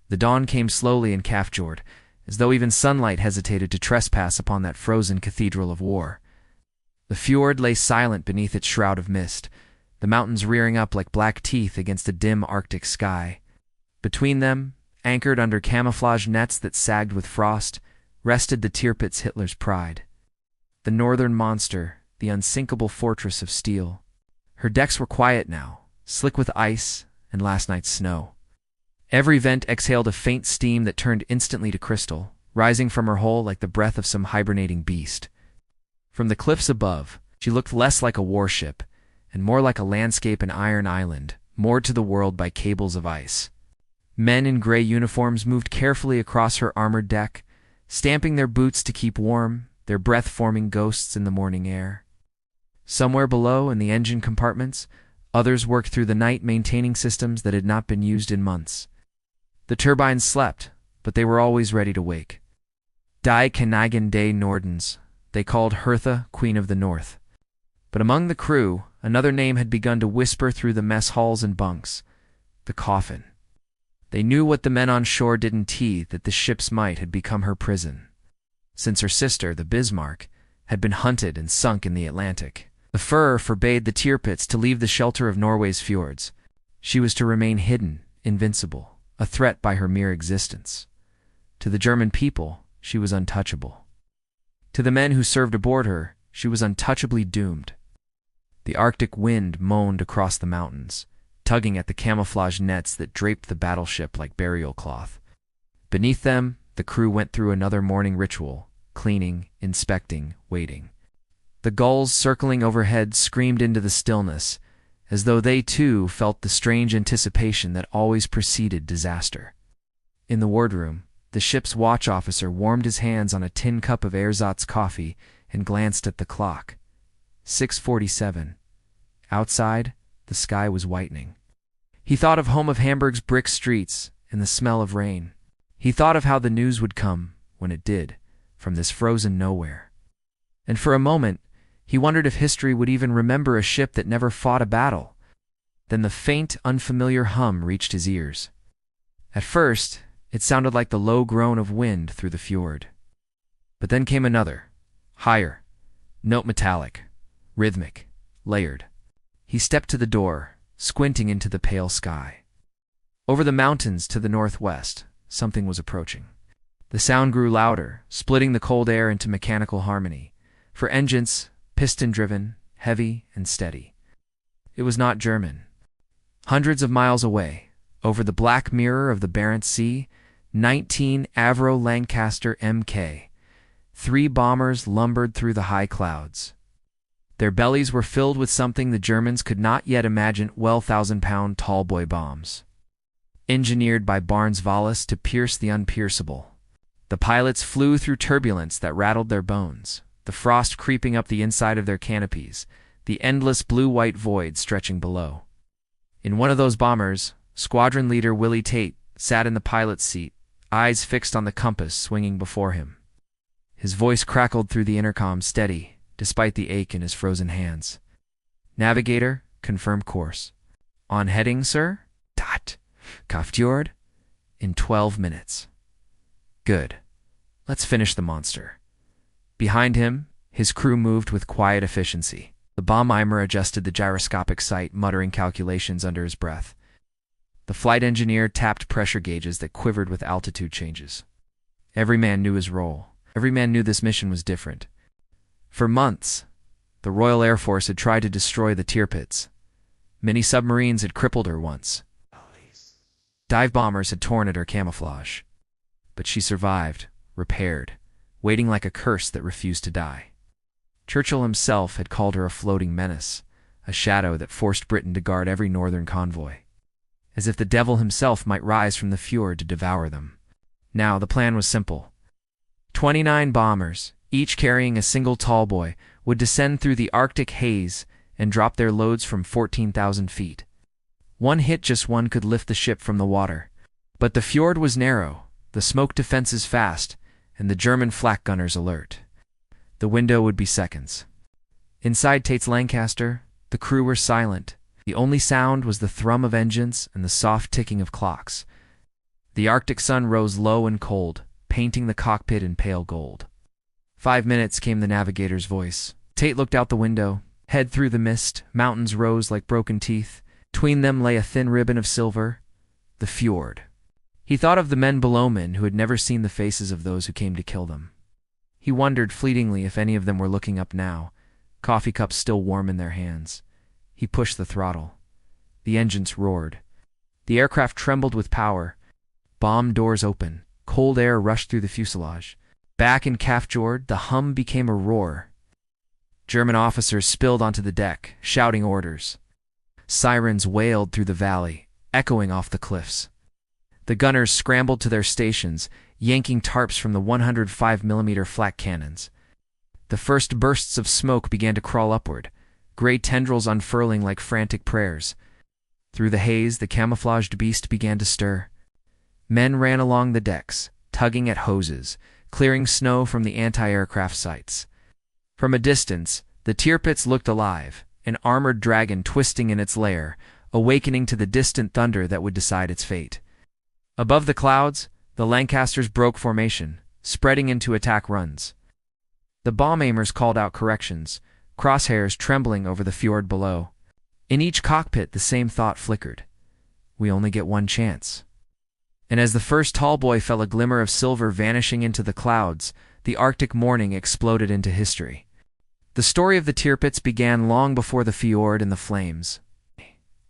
The dawn came slowly in Fjord, as though even sunlight hesitated to trespass upon that frozen cathedral of war. The fjord lay silent beneath its shroud of mist, the mountains rearing up like black teeth against a dim Arctic sky. Between them, anchored under camouflage nets that sagged with frost, rested the Tirpitz, Hitler's pride. The northern monster, the unsinkable fortress of steel. Her decks were quiet now, slick with ice and last night's snow. Every vent exhaled a faint steam that turned instantly to crystal, rising from her hull like the breath of some hibernating beast. From the cliffs above, she looked less like a warship, and more like a landscape in Iron Island, moored to the world by cables of ice. Men in gray uniforms moved carefully across her armored deck, stamping their boots to keep warm, their breath forming ghosts in the morning air. Somewhere below, in the engine compartments, others worked through the night maintaining systems that had not been used in months. The turbines slept, but they were always ready to wake. Die Königin des Nordens, they called Hertha, Queen of the North. But among the crew, another name had begun to whisper through the mess halls and bunks: the coffin. They knew what the men on shore didn't tease, that the ship's might had become her prison. Since her sister, the Bismarck, had been hunted and sunk in the Atlantic, the Fuhrer forbade the Tirpitz to leave the shelter of Norway's fjords. She was to remain hidden, invincible, a threat by her mere existence. To the German people, she was untouchable. To the men who served aboard her, she was untouchably doomed. The Arctic wind moaned across the mountains, tugging at the camouflage nets that draped the battleship like burial cloth. Beneath them, the crew went through another morning ritual, cleaning, inspecting, waiting. The gulls circling overhead screamed into the stillness, as though they too felt the strange anticipation that always preceded disaster. In the wardroom, the ship's watch officer warmed his hands on a tin cup of ersatz coffee and glanced at the clock. 6:47. Outside, the sky was whitening. He thought of home of Hamburg's brick streets and the smell of rain. He thought of how the news would come, when it did, from this frozen nowhere. And for a moment, he wondered if history would even remember a ship that never fought a battle. Then the faint, unfamiliar hum reached his ears. At first, it sounded like the low groan of wind through the fjord. But then came another, higher, note metallic, rhythmic, layered. He stepped to the door, squinting into the pale sky. Over the mountains to the northwest, something was approaching. The sound grew louder, splitting the cold air into mechanical harmony. For engines, piston-driven, heavy, and steady. It was not German. Hundreds of miles away, over the black mirror of the Barents Sea, 19 Avro Lancaster Mk. 3 bombers lumbered through the high clouds. Their bellies were filled with something the Germans could not yet imagine: 1,000-pound tallboy bombs. Engineered by Barnes-Wallis to pierce the unpierceable. The pilots flew through turbulence that rattled their bones, the frost creeping up the inside of their canopies, the endless blue-white void stretching below. In one of those bombers, squadron leader Willie Tate sat in the pilot's seat, eyes fixed on the compass swinging before him. His voice crackled through the intercom, steady, despite the ache in his frozen hands. "Navigator, confirm course." "On heading, sir?" "Dot. Fjord? In 12 minutes. "Good. Let's finish the monster." Behind him, his crew moved with quiet efficiency. The bomb-aimer adjusted the gyroscopic sight, muttering calculations under his breath. The flight engineer tapped pressure gauges that quivered with altitude changes. Every man knew his role. Every man knew this mission was different. For months, the Royal Air Force had tried to destroy the Tirpitz. Many submarines had crippled her once. Dive bombers had torn at her camouflage. But she survived, repaired, waiting like a curse that refused to die. Churchill himself had called her a floating menace, a shadow that forced Britain to guard every northern convoy, as if the devil himself might rise from the fjord to devour them. Now the plan was simple. 29 bombers, each carrying a single tallboy, would descend through the Arctic haze and drop their loads from 14,000 feet. One hit, just one, could lift the ship from the water. But the fjord was narrow, the smoke defenses fast, and the German flak gunners alert. The window would be seconds. Inside Tate's Lancaster, the crew were silent. The only sound was the thrum of engines and the soft ticking of clocks. The Arctic sun rose low and cold, painting the cockpit in pale gold. 5 minutes, came the navigator's voice. Tate looked out the window. Head through the mist, mountains rose like broken teeth. Between them lay a thin ribbon of silver, the fjord. He thought of the men below men who had never seen the faces of those who came to kill them. He wondered fleetingly if any of them were looking up now, coffee cups still warm in their hands. He pushed the throttle. The engines roared. The aircraft trembled with power. Bomb doors open. Cold air rushed through the fuselage. Back in Fjord, the hum became a roar. German officers spilled onto the deck, shouting orders. Sirens wailed through the valley, echoing off the cliffs. The gunners scrambled to their stations, yanking tarps from the 105mm flak cannons. The first bursts of smoke began to crawl upward, gray tendrils unfurling like frantic prayers. Through the haze, the camouflaged beast began to stir. Men ran along the decks, tugging at hoses, clearing snow from the anti-aircraft sights. From a distance, the Tirpitz looked alive, an armored dragon twisting in its lair, awakening to the distant thunder that would decide its fate. Above the clouds, the Lancasters broke formation, spreading into attack runs. The bomb aimers called out corrections, crosshairs trembling over the fjord below. In each cockpit, the same thought flickered. We only get one chance. And as the first tall boy fell a glimmer of silver vanishing into the clouds, the Arctic morning exploded into history. The story of the Tirpitz began long before the fjord and the flames.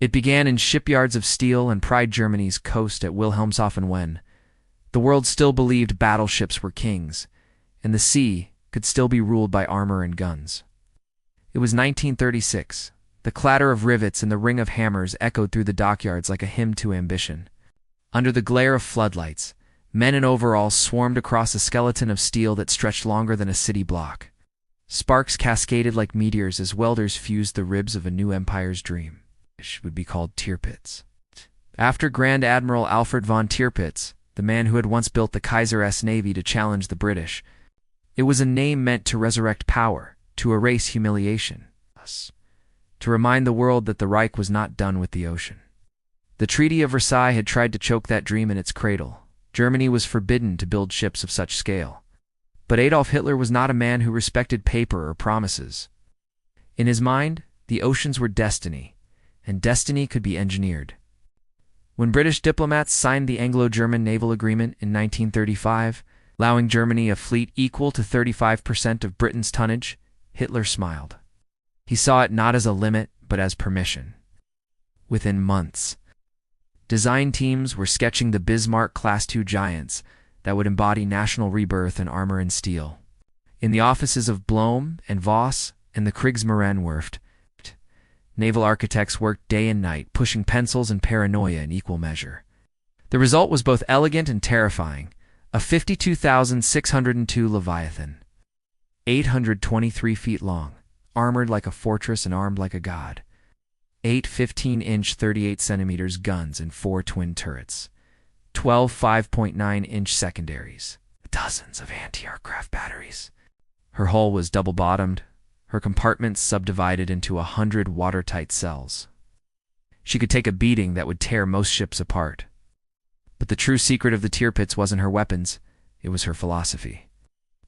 It began in shipyards of steel and Pride Germany's coast at Wilhelmshaven when the world still believed battleships were kings, and the sea could still be ruled by armor and guns. It was 1936. The clatter of rivets and the ring of hammers echoed through the dockyards like a hymn to ambition. Under the glare of floodlights, men in overalls swarmed across a skeleton of steel that stretched longer than a city block. Sparks cascaded like meteors as welders fused the ribs of a new empire's dream, which would be called Tirpitz. After Grand Admiral Alfred von Tirpitz, the man who had once built the Kaiser's navy to challenge the British, it was a name meant to resurrect power, to erase humiliation, to remind the world that the Reich was not done with the ocean. The Treaty of Versailles had tried to choke that dream in its cradle. Germany was forbidden to build ships of such scale. But Adolf Hitler was not a man who respected paper or promises. In his mind, the oceans were destiny, and destiny could be engineered. When British diplomats signed the Anglo-German Naval Agreement in 1935, allowing Germany a fleet equal to 35% of Britain's tonnage, Hitler smiled. He saw it not as a limit, but as permission. Within months, design teams were sketching the Bismarck Class II giants that would embody national rebirth in armor and steel. In the offices of Blohm and Voss and the Kriegsmarinenwerft, naval architects worked day and night, pushing pencils and paranoia in equal measure. The result was both elegant and terrifying: a 52,602 Leviathan, 823 feet long, armored like a fortress and armed like a god. 8 15-inch 38-centimeters guns and 4 twin turrets, 12 5.9-inch secondaries, dozens of anti-aircraft batteries. Her hull was double-bottomed, her compartments subdivided into 100 watertight cells. She could take a beating that would tear most ships apart. But the true secret of the Tirpitz wasn't her weapons, it was her philosophy.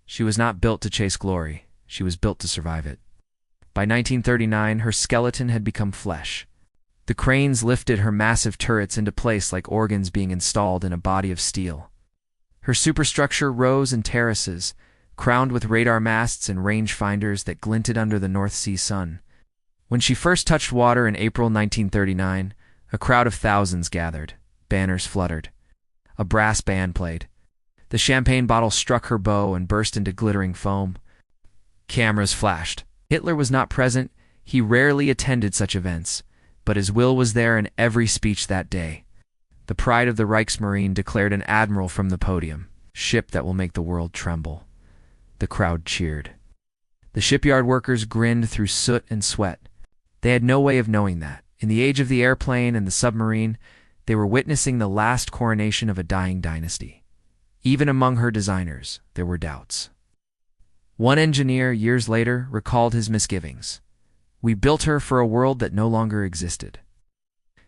She was not built to chase glory, she was built to survive it. By 1939, her skeleton had become flesh. The cranes lifted her massive turrets into place like organs being installed in a body of steel. Her superstructure rose in terraces, crowned with radar masts and rangefinders that glinted under the North Sea sun. When she first touched water in April 1939, a crowd of thousands gathered. Banners fluttered. A brass band played. The champagne bottle struck her bow and burst into glittering foam. Cameras flashed. Hitler was not present. He rarely attended such events, but his will was there in every speech that day. The pride of the Reichsmarine declared an admiral from the podium, "Ship that will make the world tremble." The crowd cheered. The shipyard workers grinned through soot and sweat. They had no way of knowing that, in the age of the airplane and the submarine, they were witnessing the last coronation of a dying dynasty. Even among her designers, there were doubts. One engineer, years later, recalled his misgivings. "We built her for a world that no longer existed."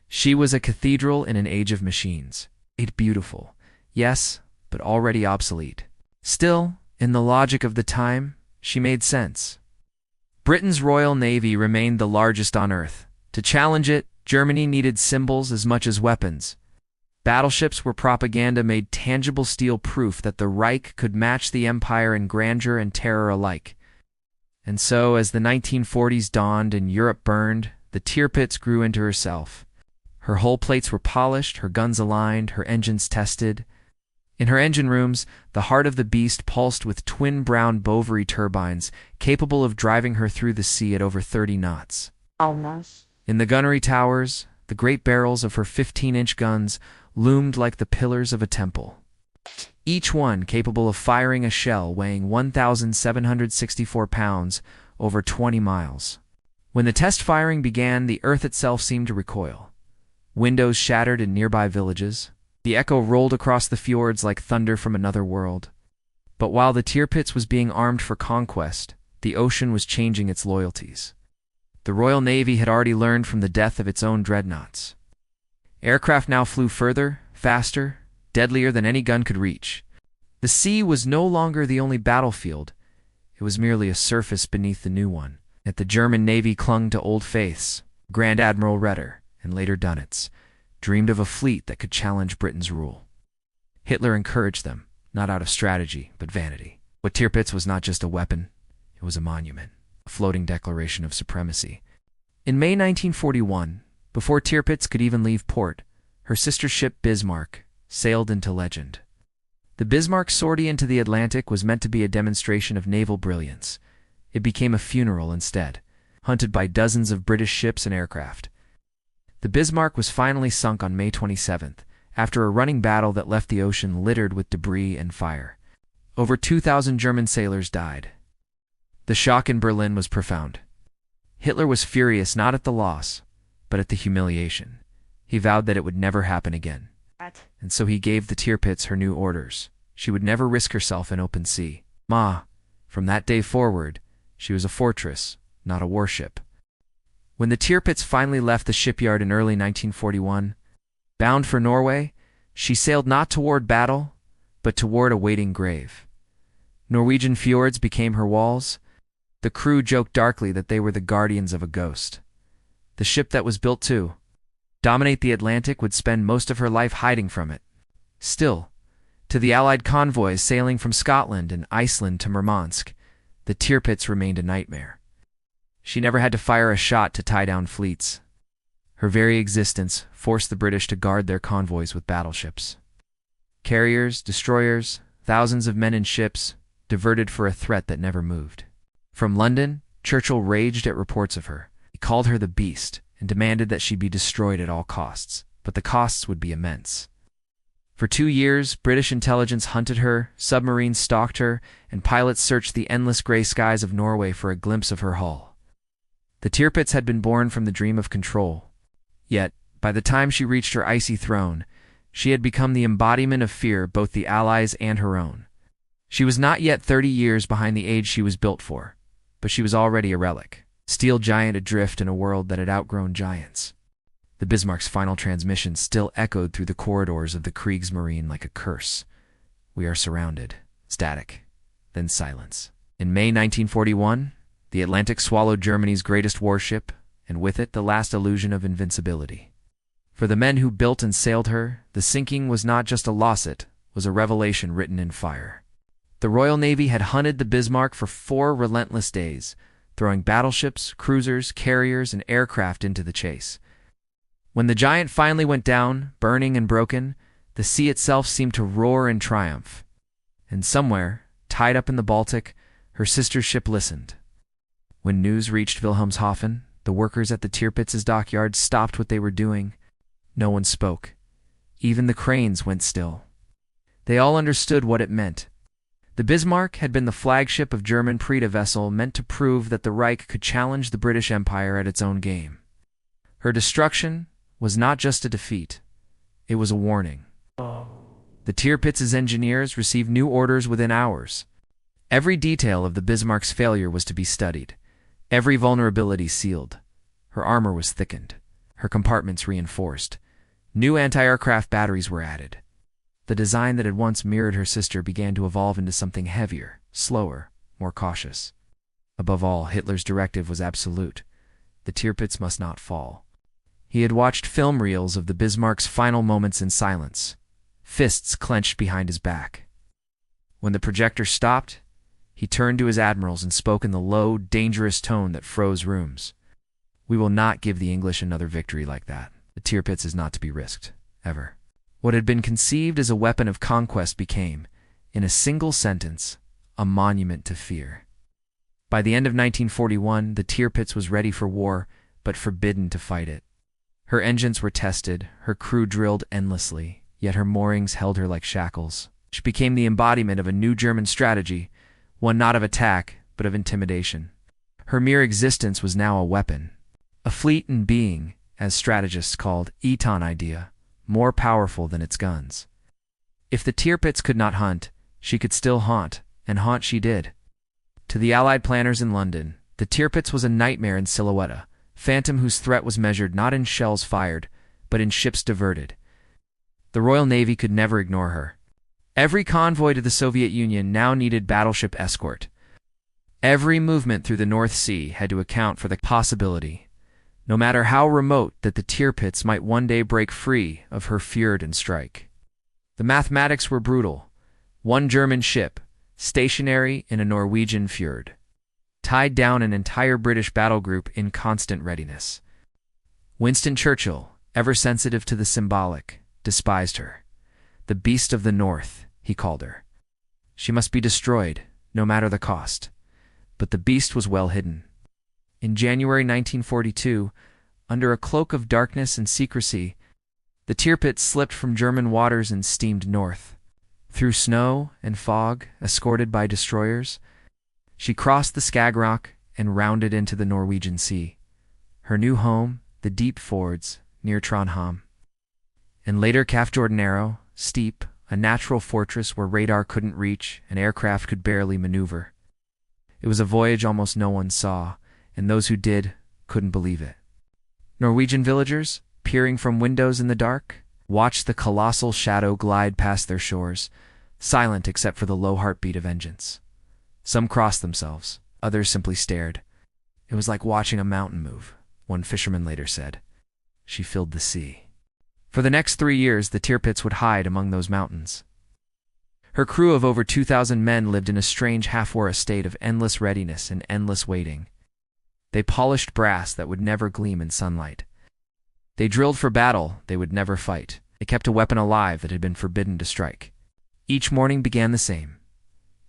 She was a cathedral in an age of machines. It beautiful, Yes, but already obsolete. Still, in the logic of the time, she made sense. Britain's Royal Navy remained the largest on Earth. To challenge it, Germany needed symbols as much as weapons. Battleships were propaganda made tangible steel proof that the Reich could match the Empire in grandeur and terror alike. And so, as the 1940s dawned and Europe burned, the Tirpitz grew into herself. Her hull plates were polished, her guns aligned, her engines tested. In her engine rooms, the heart of the beast pulsed with twin brown Bovary turbines, capable of driving her through the sea at over 30 knots. In the gunnery towers, the great barrels of her 15-inch guns loomed like the pillars of a temple, each one capable of firing a shell weighing 1,764 pounds over 20 miles. When the test firing began, the earth itself seemed to recoil. Windows shattered in nearby villages. The echo rolled across the fjords like thunder from another world. But while the Tirpitz was being armed for conquest, the ocean was changing its loyalties. The Royal Navy had already learned from the death of its own dreadnoughts. Aircraft now flew further, faster, deadlier than any gun could reach. The sea was no longer the only battlefield. It was merely a surface beneath the new one. Yet the German Navy clung to old faiths. Grand Admiral Raeder, and later Dönitz, dreamed of a fleet that could challenge Britain's rule. Hitler encouraged them, not out of strategy, but vanity. What Tirpitz was not just a weapon, it was a monument, a floating declaration of supremacy. In May 1941, before Tirpitz could even leave port, her sister ship Bismarck sailed into legend. The Bismarck's sortie into the Atlantic was meant to be a demonstration of naval brilliance. It became a funeral instead, hunted by dozens of British ships and aircraft. The Bismarck was finally sunk on May 27th, after a running battle that left the ocean littered with debris and fire. Over 2,000 German sailors died. The shock in Berlin was profound. Hitler was furious not at the loss, but at the humiliation. He vowed that it would never happen again. And so he gave the Tirpitz her new orders. She would never risk herself in open sea. From that day forward, she was a fortress, not a warship. When the Tirpitz finally left the shipyard in early 1941, bound for Norway, she sailed not toward battle, but toward a waiting grave. Norwegian fjords became her walls. The crew joked darkly that they were the guardians of a ghost. The ship that was built to dominate the Atlantic would spend most of her life hiding from it. Still, to the Allied convoys sailing from Scotland and Iceland to Murmansk, the Tirpitz remained a nightmare. She never had to fire a shot to tie down fleets. Her very existence forced the British to guard their convoys with battleships. Carriers, destroyers, thousands of men in ships, diverted for a threat that never moved. From London, Churchill raged at reports of her. He called her the Beast and demanded that she be destroyed at all costs, but the costs would be immense. For 2 years, British intelligence hunted her, submarines stalked her, and pilots searched the endless gray skies of Norway for a glimpse of her hull. The Tirpitz had been born from the dream of control. Yet, by the time she reached her icy throne, she had become the embodiment of fear, both the Allies and her own. She was not yet 30 years behind the age she was built for, but she was already a relic. Steel giant adrift in a world that had outgrown giants. The Bismarck's final transmission still echoed through the corridors of the Kriegsmarine like a curse. We are surrounded. Static. Then silence. In May 1941, the Atlantic swallowed Germany's greatest warship, and with it the last illusion of invincibility. For the men who built and sailed her, the sinking was not just a loss, it was a revelation written in fire. The Royal Navy had hunted the Bismarck for 4 relentless days, throwing battleships, cruisers, carriers, and aircraft into the chase. When the giant finally went down, burning and broken, the sea itself seemed to roar in triumph. And somewhere, tied up in the Baltic, her sister ship listened. When news reached Wilhelmshaven, the workers at the Tirpitz's dockyard stopped what they were doing. No one spoke. Even the cranes went still. They all understood what it meant. The Bismarck had been the flagship of German Preda vessel meant to prove that the Reich could challenge the British Empire at its own game. Her destruction was not just a defeat. It was a warning. The Tirpitz's engineers received new orders within hours. Every detail of the Bismarck's failure was to be studied. Every vulnerability sealed. Her armor was thickened. Her compartments reinforced. New anti-aircraft batteries were added. The design that had once mirrored her sister began to evolve into something heavier, slower, more cautious. Above all, Hitler's directive was absolute. The Tirpitz must not fall. He had watched film reels of the Bismarck's final moments in silence, fists clenched behind his back. When the projector stopped, he turned to his admirals and spoke in the low, dangerous tone that froze rooms. "We will not give the English another victory like that. The Tirpitz is not to be risked, ever." What had been conceived as a weapon of conquest became, in a single sentence, a monument to fear. By the end of 1941, the Tirpitz was ready for war, but forbidden to fight it. Her engines were tested, her crew drilled endlessly, yet her moorings held her like shackles. She became the embodiment of a new German strategy, one not of attack, but of intimidation. Her mere existence was now a weapon, a fleet in being, as strategists called Eton idea, more powerful than its guns. If the Tirpitz could not hunt, she could still haunt, and haunt she did. To the Allied planners in London, the Tirpitz was a nightmare in silhouette, a phantom whose threat was measured not in shells fired, but in ships diverted. The Royal Navy could never ignore her. Every convoy to the Soviet Union now needed battleship escort. Every movement through the North Sea had to account for the possibility, no matter how remote, that the Tirpitz might one day break free of her Fjord and strike. The mathematics were brutal. One German ship, stationary in a Norwegian fjord, tied down an entire British battle group in constant readiness. Winston Churchill, ever sensitive to the symbolic, despised her. The beast of the North, he called her. She must be destroyed, no matter the cost. But the beast was well hidden. In January 1942, under a cloak of darkness and secrecy, the Tirpitz slipped from German waters and steamed north. Through snow and fog, escorted by destroyers, she crossed the Skagerrak and rounded into the Norwegian Sea. Her new home, the deep fjords near Trondheim. And later Fjord, steep, a natural fortress where radar couldn't reach and aircraft could barely maneuver. It was a voyage almost no one saw, and those who did couldn't believe it. Norwegian villagers, peering from windows in the dark, watched the colossal shadow glide past their shores, silent except for the low heartbeat of engines. Some crossed themselves, others simply stared. It was like watching a mountain move, one fisherman later said. She filled the sea. For the next 3 years, the Tirpitz would hide among those mountains. Her crew of over 2,000 men lived in a strange half-war state of endless readiness and endless waiting. They polished brass that would never gleam in sunlight. They drilled for battle they would never fight. They kept a weapon alive that had been forbidden to strike. Each morning began the same.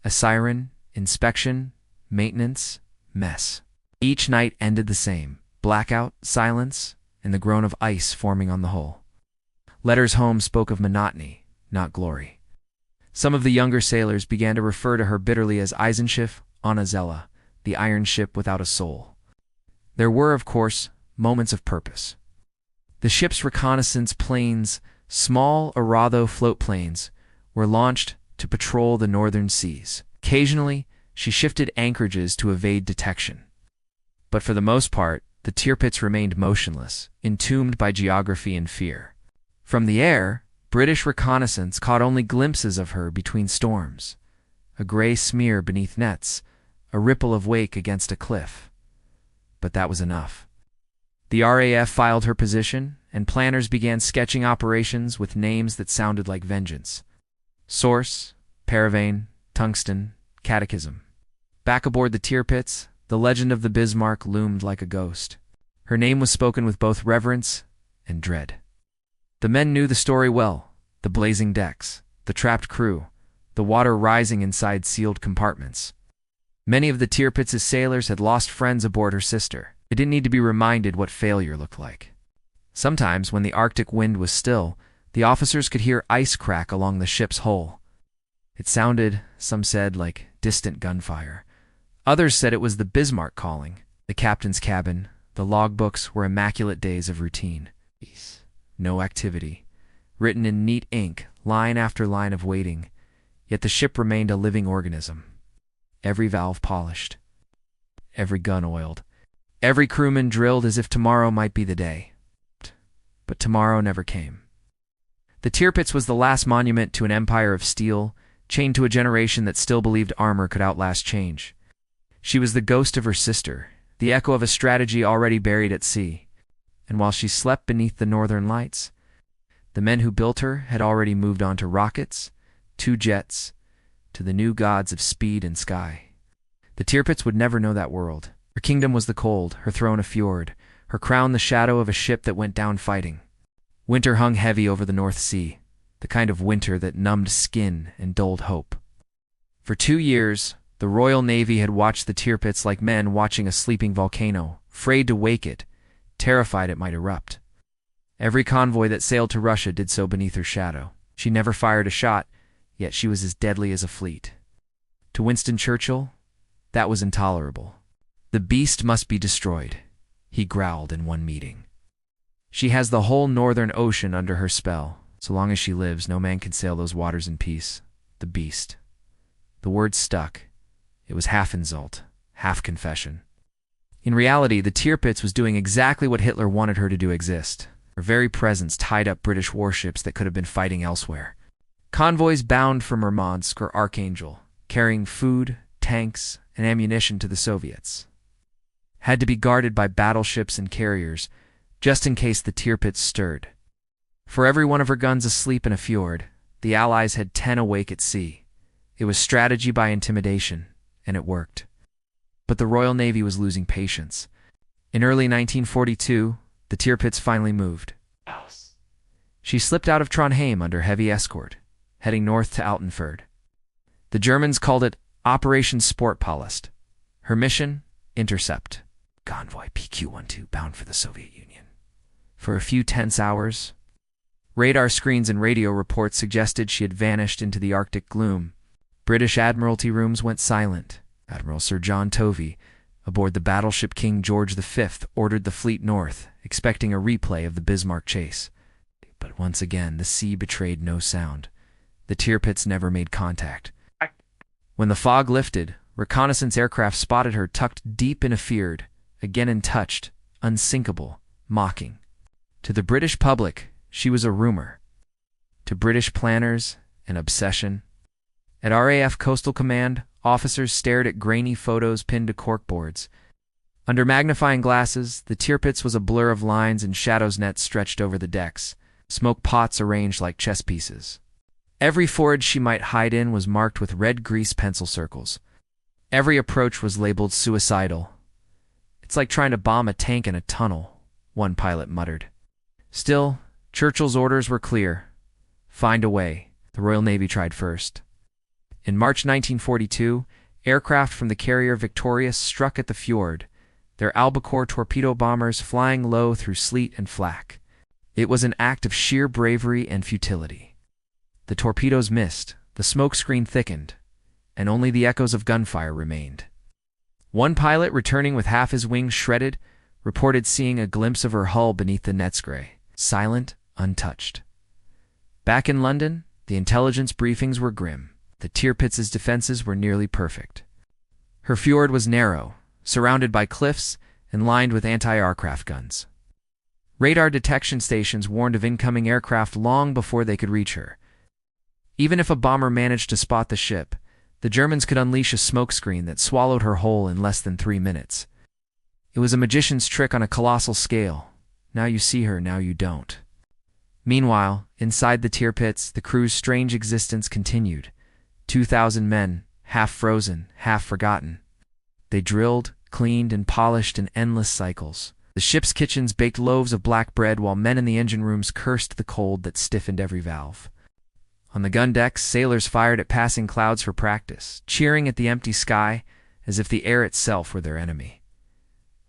A siren, inspection, maintenance, mess. Each night ended the same. Blackout, silence, and the groan of ice forming on the hull. Letters home spoke of monotony, not glory. Some of the younger sailors began to refer to her bitterly as Eisenschiff ohne Seele, the iron ship without a soul. There were, of course, moments of purpose. The ship's reconnaissance planes, small Arado float planes, were launched to patrol the northern seas. Occasionally, she shifted anchorages to evade detection. But for the most part, the Tirpitz remained motionless, entombed by geography and fear. From the air, British reconnaissance caught only glimpses of her between storms. A gray smear beneath nets, a ripple of wake against a cliff. But that was enough. The RAF filed her position, and planners began sketching operations with names that sounded like vengeance. Source, Paravane, Tungsten, Catechism. Back aboard the Tirpitz, the legend of the Bismarck loomed like a ghost. Her name was spoken with both reverence and dread. The men knew the story well: the blazing decks, the trapped crew, the water rising inside sealed compartments. Many of the Tirpitz's sailors had lost friends aboard her sister. They didn't need to be reminded what failure looked like. Sometimes, when the Arctic wind was still, the officers could hear ice crack along the ship's hull. It sounded, some said, like distant gunfire. Others said it was the Bismarck calling. The captain's cabin, the logbooks were immaculate days of routine. No activity. Written in neat ink, line after line of waiting. Yet the ship remained a living organism. Every valve polished. Every gun oiled. Every crewman drilled as if tomorrow might be the day. But tomorrow never came. The Tirpitz was the last monument to an empire of steel, chained to a generation that still believed armor could outlast change. She was the ghost of her sister, the echo of a strategy already buried at sea. And while she slept beneath the northern lights, the men who built her had already moved on to rockets, to jets, to the new gods of speed and sky. The Tirpitz would never know that world. Her kingdom was the cold, her throne a fjord, her crown the shadow of a ship that went down fighting. Winter hung heavy over the North Sea, the kind of winter that numbed skin and dulled hope. For 2 years, the Royal Navy had watched the Tirpitz like men watching a sleeping volcano, afraid to wake it, terrified it might erupt. Every convoy that sailed to Russia did so beneath her shadow. She never fired a shot, yet she was as deadly as a fleet. To Winston Churchill, that was intolerable. "The beast must be destroyed," he growled in one meeting. "She has the whole northern ocean under her spell. So long as she lives, no man can sail those waters in peace. The beast." The word stuck. It was half insult, half confession. In reality, the Tirpitz was doing exactly what Hitler wanted her to do exist. Her very presence tied up British warships that could have been fighting elsewhere. Convoys bound for Murmansk or Archangel, carrying food, tanks, and ammunition to the Soviets, had to be guarded by battleships and carriers, just in case the Tirpitz stirred. For every one of her guns asleep in a fjord, the Allies had 10 awake at sea. It was strategy by intimidation, and it worked. But the Royal Navy was losing patience. In early 1942, the Tirpitz finally moved. She slipped out of Trondheim under heavy escort, heading north to Altenfjord. The Germans called it Operation Sportpalast. Her mission? Intercept. Convoy PQ-12 bound for the Soviet Union. For a few tense hours, radar screens and radio reports suggested she had vanished into the Arctic gloom. British Admiralty rooms went silent. Admiral Sir John Tovey, aboard the battleship King George V, ordered the fleet north, expecting a replay of the Bismarck chase. But once again, the sea betrayed no sound. The Tirpitz never made contact. When the fog lifted, reconnaissance aircraft spotted her tucked deep in a fjord, again untouched, unsinkable, mocking. To the British public, she was a rumor. To British planners, an obsession. At RAF Coastal Command, officers stared at grainy photos pinned to corkboards. Under magnifying glasses, the Tirpitz was a blur of lines and shadows nets stretched over the decks, smoke pots arranged like chess pieces. Every forage she might hide in was marked with red grease pencil circles. Every approach was labeled suicidal. "It's like trying to bomb a tank in a tunnel," one pilot muttered. Still, Churchill's orders were clear. Find a way. The Royal Navy tried first. In March 1942, aircraft from the carrier Victorious struck at the fjord, their albacore torpedo bombers flying low through sleet and flak. It was an act of sheer bravery and futility. The torpedoes missed, the smoke screen thickened, and only the echoes of gunfire remained. One pilot, returning with half his wings shredded, reported seeing a glimpse of her hull beneath the nets gray, silent, untouched. Back in London, the intelligence briefings were grim. The Tirpitz's defenses were nearly perfect. Her fjord was narrow, surrounded by cliffs, and lined with anti-aircraft guns. Radar detection stations warned of incoming aircraft long before they could reach her. Even if a bomber managed to spot the ship, the Germans could unleash a smokescreen that swallowed her whole in less than 3 minutes. It was a magician's trick on a colossal scale. Now you see her, now you don't. Meanwhile, inside the Tirpitz, the crew's strange existence continued. 2,000 men, half frozen, half forgotten. They drilled, cleaned, and polished in endless cycles. The ship's kitchens baked loaves of black bread while men in the engine rooms cursed the cold that stiffened every valve. On the gun decks, sailors fired at passing clouds for practice, cheering at the empty sky as if the air itself were their enemy.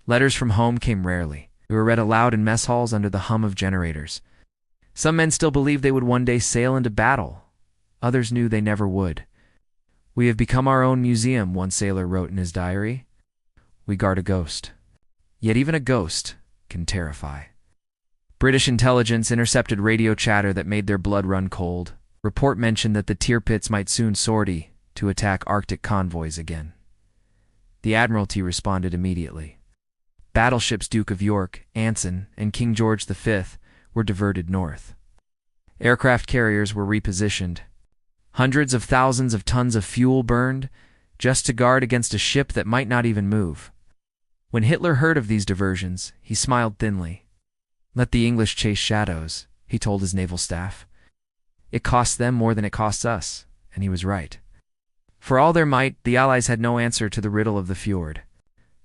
Letters from home came rarely. They were read aloud in mess halls under the hum of generators. Some men still believed they would one day sail into battle. Others knew they never would. "We have become our own museum," one sailor wrote in his diary. "We guard a ghost." Yet even a ghost can terrify. British intelligence intercepted radio chatter that made their blood run cold. Report mentioned that the Tirpitz might soon sortie to attack Arctic convoys again. The Admiralty responded immediately. Battleships Duke of York, Anson, and King George V were diverted north. Aircraft carriers were repositioned. Hundreds of thousands of tons of fuel burned just to guard against a ship that might not even move. When Hitler heard of these diversions, he smiled thinly. "Let the English chase shadows," he told his naval staff. "It costs them more than it costs us," and he was right. For all their might, the Allies had no answer to the riddle of the fjord.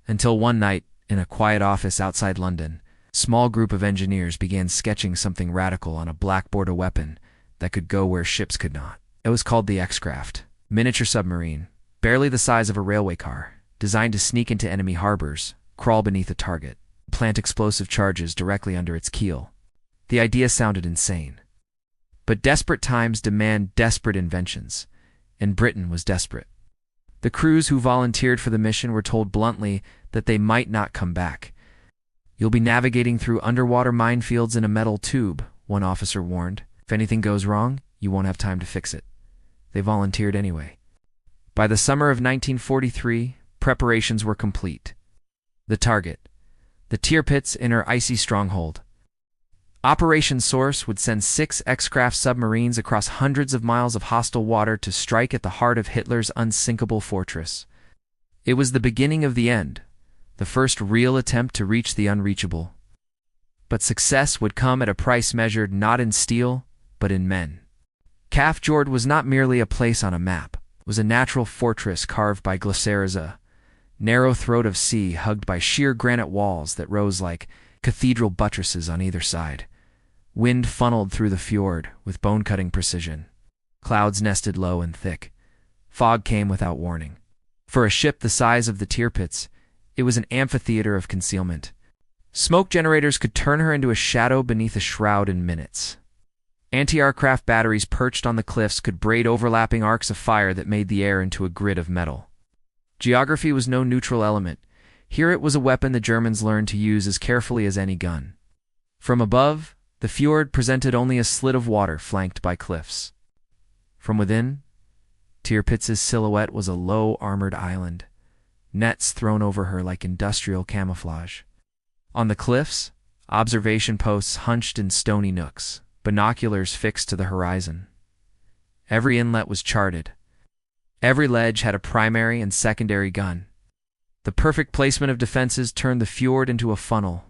Until one night, in a quiet office outside London, a small group of engineers began sketching something radical on a blackboard, a weapon that could go where ships could not. It was called the X-Craft, miniature submarine, barely the size of a railway car, designed to sneak into enemy harbors, crawl beneath a target, plant explosive charges directly under its keel. The idea sounded insane. But desperate times demand desperate inventions, and Britain was desperate. The crews who volunteered for the mission were told bluntly that they might not come back. "You'll be navigating through underwater minefields in a metal tube," one officer warned. "If anything goes wrong, you won't have time to fix it." They volunteered anyway. By the summer of 1943, preparations were complete. The target, the Tirpitz in her icy stronghold. Operation Source would send 6 X-Craft submarines across hundreds of miles of hostile water to strike at the heart of Hitler's unsinkable fortress. It was the beginning of the end, the first real attempt to reach the unreachable. But success would come at a price measured not in steel, but in men. Fjord was not merely a place on a map. It was a natural fortress carved by glaciers, a narrow throat of sea hugged by sheer granite walls that rose like cathedral buttresses on either side. Wind funneled through the fjord with bone-cutting precision. Clouds nested low and thick. Fog came without warning. For a ship the size of the Tirpitz, it was an amphitheater of concealment. Smoke generators could turn her into a shadow beneath a shroud in minutes. Anti-aircraft batteries perched on the cliffs could braid overlapping arcs of fire that made the air into a grid of metal. Geography was no neutral element. Here it was a weapon the Germans learned to use as carefully as any gun. From above, the fjord presented only a slit of water flanked by cliffs. From within, Tirpitz's silhouette was a low, armored island, nets thrown over her like industrial camouflage. On the cliffs, observation posts hunched in stony nooks, binoculars fixed to the horizon. Every inlet was charted. Every ledge had a primary and secondary gun. The perfect placement of defenses turned the fjord into a funnel.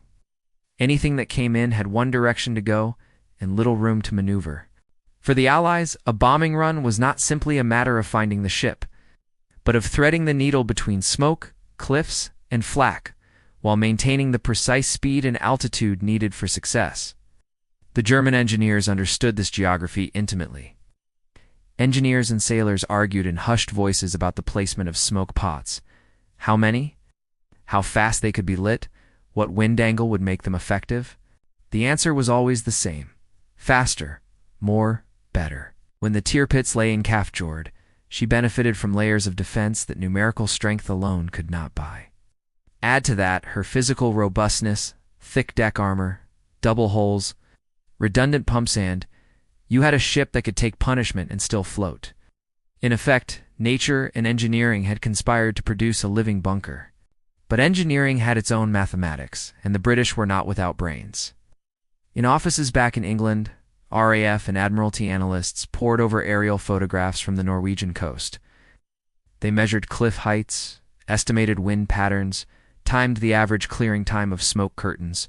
Anything that came in had one direction to go and little room to maneuver. For the Allies, a bombing run was not simply a matter of finding the ship, but of threading the needle between smoke, cliffs, and flak, while maintaining the precise speed and altitude needed for success. The German engineers understood this geography intimately. Engineers and sailors argued in hushed voices about the placement of smoke pots. How many? How fast they could be lit? What wind angle would make them effective? The answer was always the same. Faster, more, better. When the Tirpitz lay in Fjord, she benefited from layers of defense that numerical strength alone could not buy. Add to that her physical robustness, thick deck armor, double hulls, redundant pumps, and you had a ship that could take punishment and still float. In effect, nature and engineering had conspired to produce a living bunker. But engineering had its own mathematics, and the British were not without brains. In offices back in England, RAF and Admiralty analysts pored over aerial photographs from the Norwegian coast. They measured cliff heights, estimated wind patterns, timed the average clearing time of smoke curtains.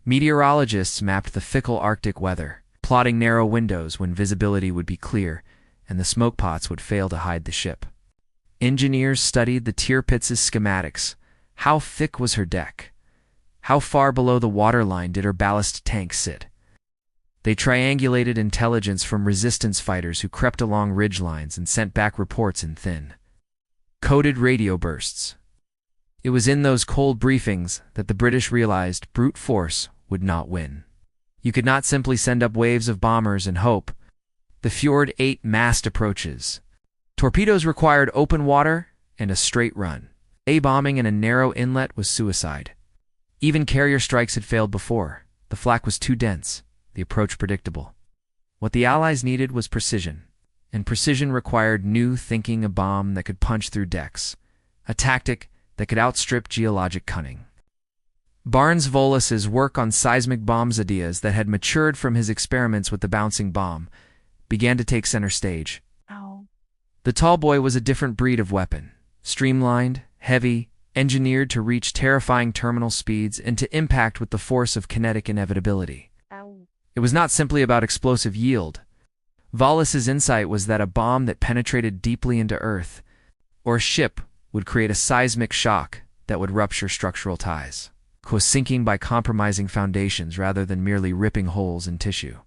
Meteorologists mapped the fickle Arctic weather, plotting narrow windows when visibility would be clear and the smoke pots would fail to hide the ship. Engineers studied the Tirpitz's schematics. How thick was her deck? How far below the waterline did her ballast tank sit? They triangulated intelligence from resistance fighters who crept along ridgelines and sent back reports in thin, coded radio bursts. It was in those cold briefings that the British realized brute force would not win. You could not simply send up waves of bombers and hope. The fjord ate massed approaches. Torpedoes required open water and a straight run. A-bombing in a narrow inlet was suicide. Even carrier strikes had failed before. The flak was too dense, the approach predictable. What the Allies needed was precision, and precision required new thinking, a bomb that could punch through decks, a tactic that could outstrip geologic cunning. Barnes-Volus's work on seismic bombs ideas that had matured from his experiments with the bouncing bomb began to take center stage. Ow. The tall boy was a different breed of weapon, streamlined, heavy, engineered to reach terrifying terminal speeds and to impact with the force of kinetic inevitability. Ow. It was not simply about explosive yield. Volus's insight was that a bomb that penetrated deeply into Earth, or a ship, would create a seismic shock that would rupture structural ties, sinking by compromising foundations rather than merely ripping holes in tissue.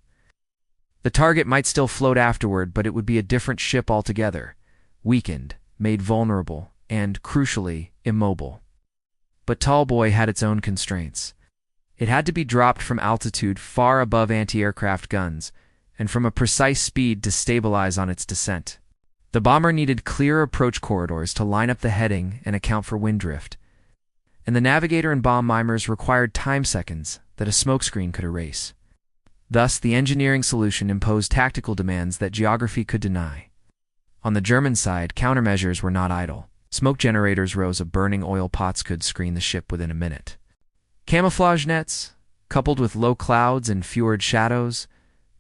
The target might still float afterward, but it would be a different ship altogether, weakened, made vulnerable, and, crucially, immobile. But Tallboy had its own constraints. It had to be dropped from altitude far above anti-aircraft guns, and from a precise speed to stabilize on its descent. The bomber needed clear approach corridors to line up the heading and account for wind drift, and the navigator and bomb mimers required time seconds that a smokescreen could erase. Thus, the engineering solution imposed tactical demands that geography could deny. On the German side, countermeasures were not idle. Smoke generators rows of burning oil pots could screen the ship within a minute. Camouflage nets, coupled with low clouds and fjord shadows,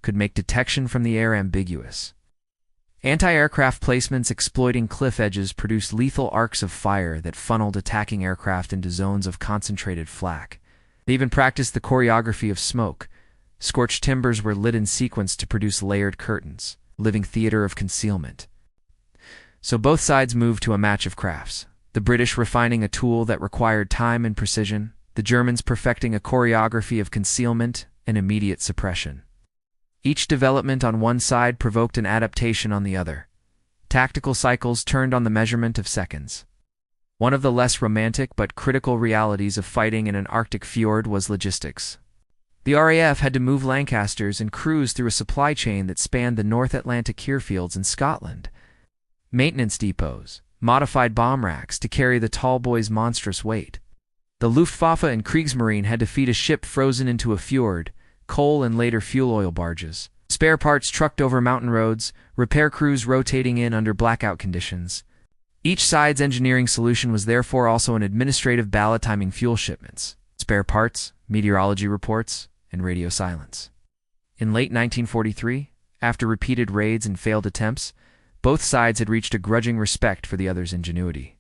could make detection from the air ambiguous. Anti-aircraft placements exploiting cliff edges produced lethal arcs of fire that funneled attacking aircraft into zones of concentrated flak. They even practiced the choreography of smoke. Scorched timbers were lit in sequence to produce layered curtains, living theater of concealment. So both sides moved to a match of crafts, the British refining a tool that required time and precision, the Germans perfecting a choreography of concealment and immediate suppression. Each development on one side provoked an adaptation on the other. Tactical cycles turned on the measurement of seconds. One of the less romantic but critical realities of fighting in an Arctic fjord was logistics. The RAF had to move Lancasters and crews through a supply chain that spanned the North Atlantic airfields in Scotland. Maintenance depots, modified bomb racks to carry the tall boy's monstrous weight. The Luftwaffe and Kriegsmarine had to feed a ship frozen into a fjord, coal and later fuel oil barges, spare parts trucked over mountain roads, repair crews rotating in under blackout conditions. Each side's engineering solution was therefore also an administrative battle timing fuel shipments, spare parts, meteorology reports, and radio silence. In late 1943, after repeated raids and failed attempts, both sides had reached a grudging respect for the other's ingenuity.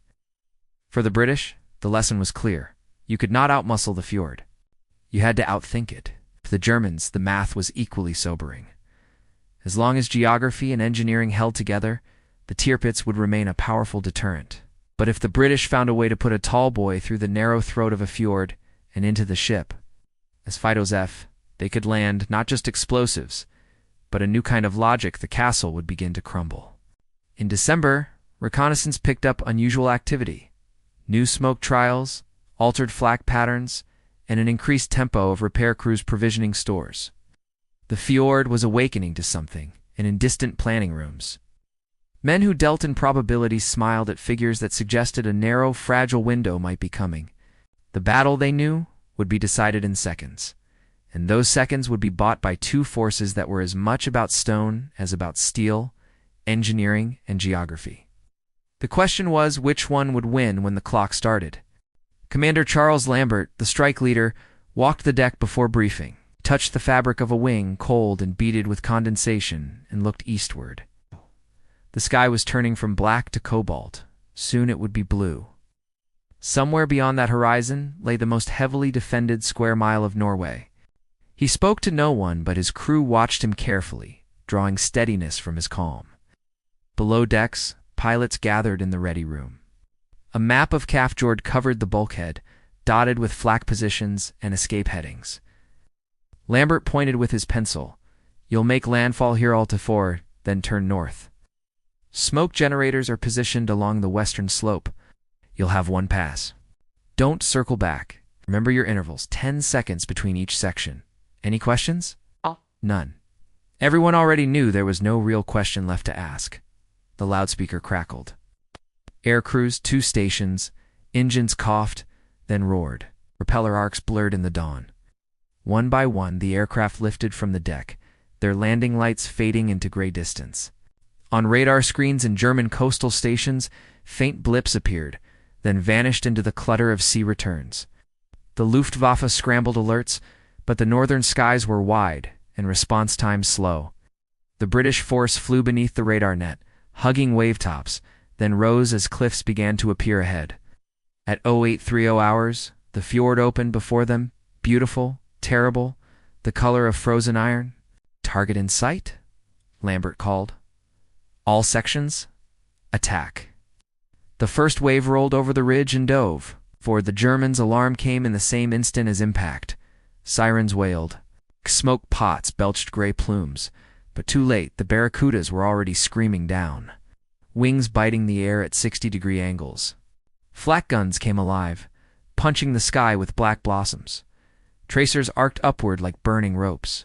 For the British, the lesson was clear. You could not outmuscle the fjord. You had to outthink it. For the Germans, the math was equally sobering. As long as geography and engineering held together, the Tirpitz would remain a powerful deterrent. But if the British found a way to put a tall boy through the narrow throat of a fjord and into the ship, as Fido's F, they could land not just explosives, but a new kind of logic. The castle would begin to crumble. In December, reconnaissance picked up unusual activity. New smoke trials, altered flak patterns, and an increased tempo of repair crews provisioning stores. The fjord was awakening to something, and in distant planning rooms, men who dealt in probabilities smiled at figures that suggested a narrow, fragile window might be coming. The battle, they knew, would be decided in seconds, and those seconds would be bought by two forces that were as much about stone as about steel, engineering, and geography. The question was which one would win when the clock started. Commander Charles Lambert, the strike leader, walked the deck before briefing, touched the fabric of a wing cold and beaded with condensation, and looked eastward. The sky was turning from black to cobalt. Soon it would be blue. Somewhere beyond that horizon lay the most heavily defended square mile of Norway. He spoke to no one, but his crew watched him carefully, drawing steadiness from his calm. Below decks, pilots gathered in the ready room. A map of Fjord covered the bulkhead, dotted with flak positions and escape headings. Lambert pointed with his pencil. You'll make landfall here Altifor, then turn north. Smoke generators are positioned along the western slope. You'll have one pass. Don't circle back. Remember your intervals, 10 seconds between each section. Any questions? None. Everyone already knew there was no real question left to ask. The loudspeaker crackled. Air crews, 2 stations, engines coughed, then roared. Propeller arcs blurred in the dawn. One by one, the aircraft lifted from the deck, their landing lights fading into gray distance. On radar screens in German coastal stations, faint blips appeared, then vanished into the clutter of sea returns. The Luftwaffe scrambled alerts, but the northern skies were wide and response times slow. The British force flew beneath the radar net, hugging wavetops, then rose as cliffs began to appear ahead. At 0830 hours, the fjord opened before them, beautiful, terrible, the color of frozen iron. "Target in sight?" Lambert called. "All sections, attack." The first wave rolled over the ridge and dove. For the Germans' alarm came in the same instant as impact. Sirens wailed. Smoke pots belched gray plumes, but too late, the barracudas were already screaming down, wings biting the air at 60-degree angles. Flak guns came alive, punching the sky with black blossoms. Tracers arced upward like burning ropes.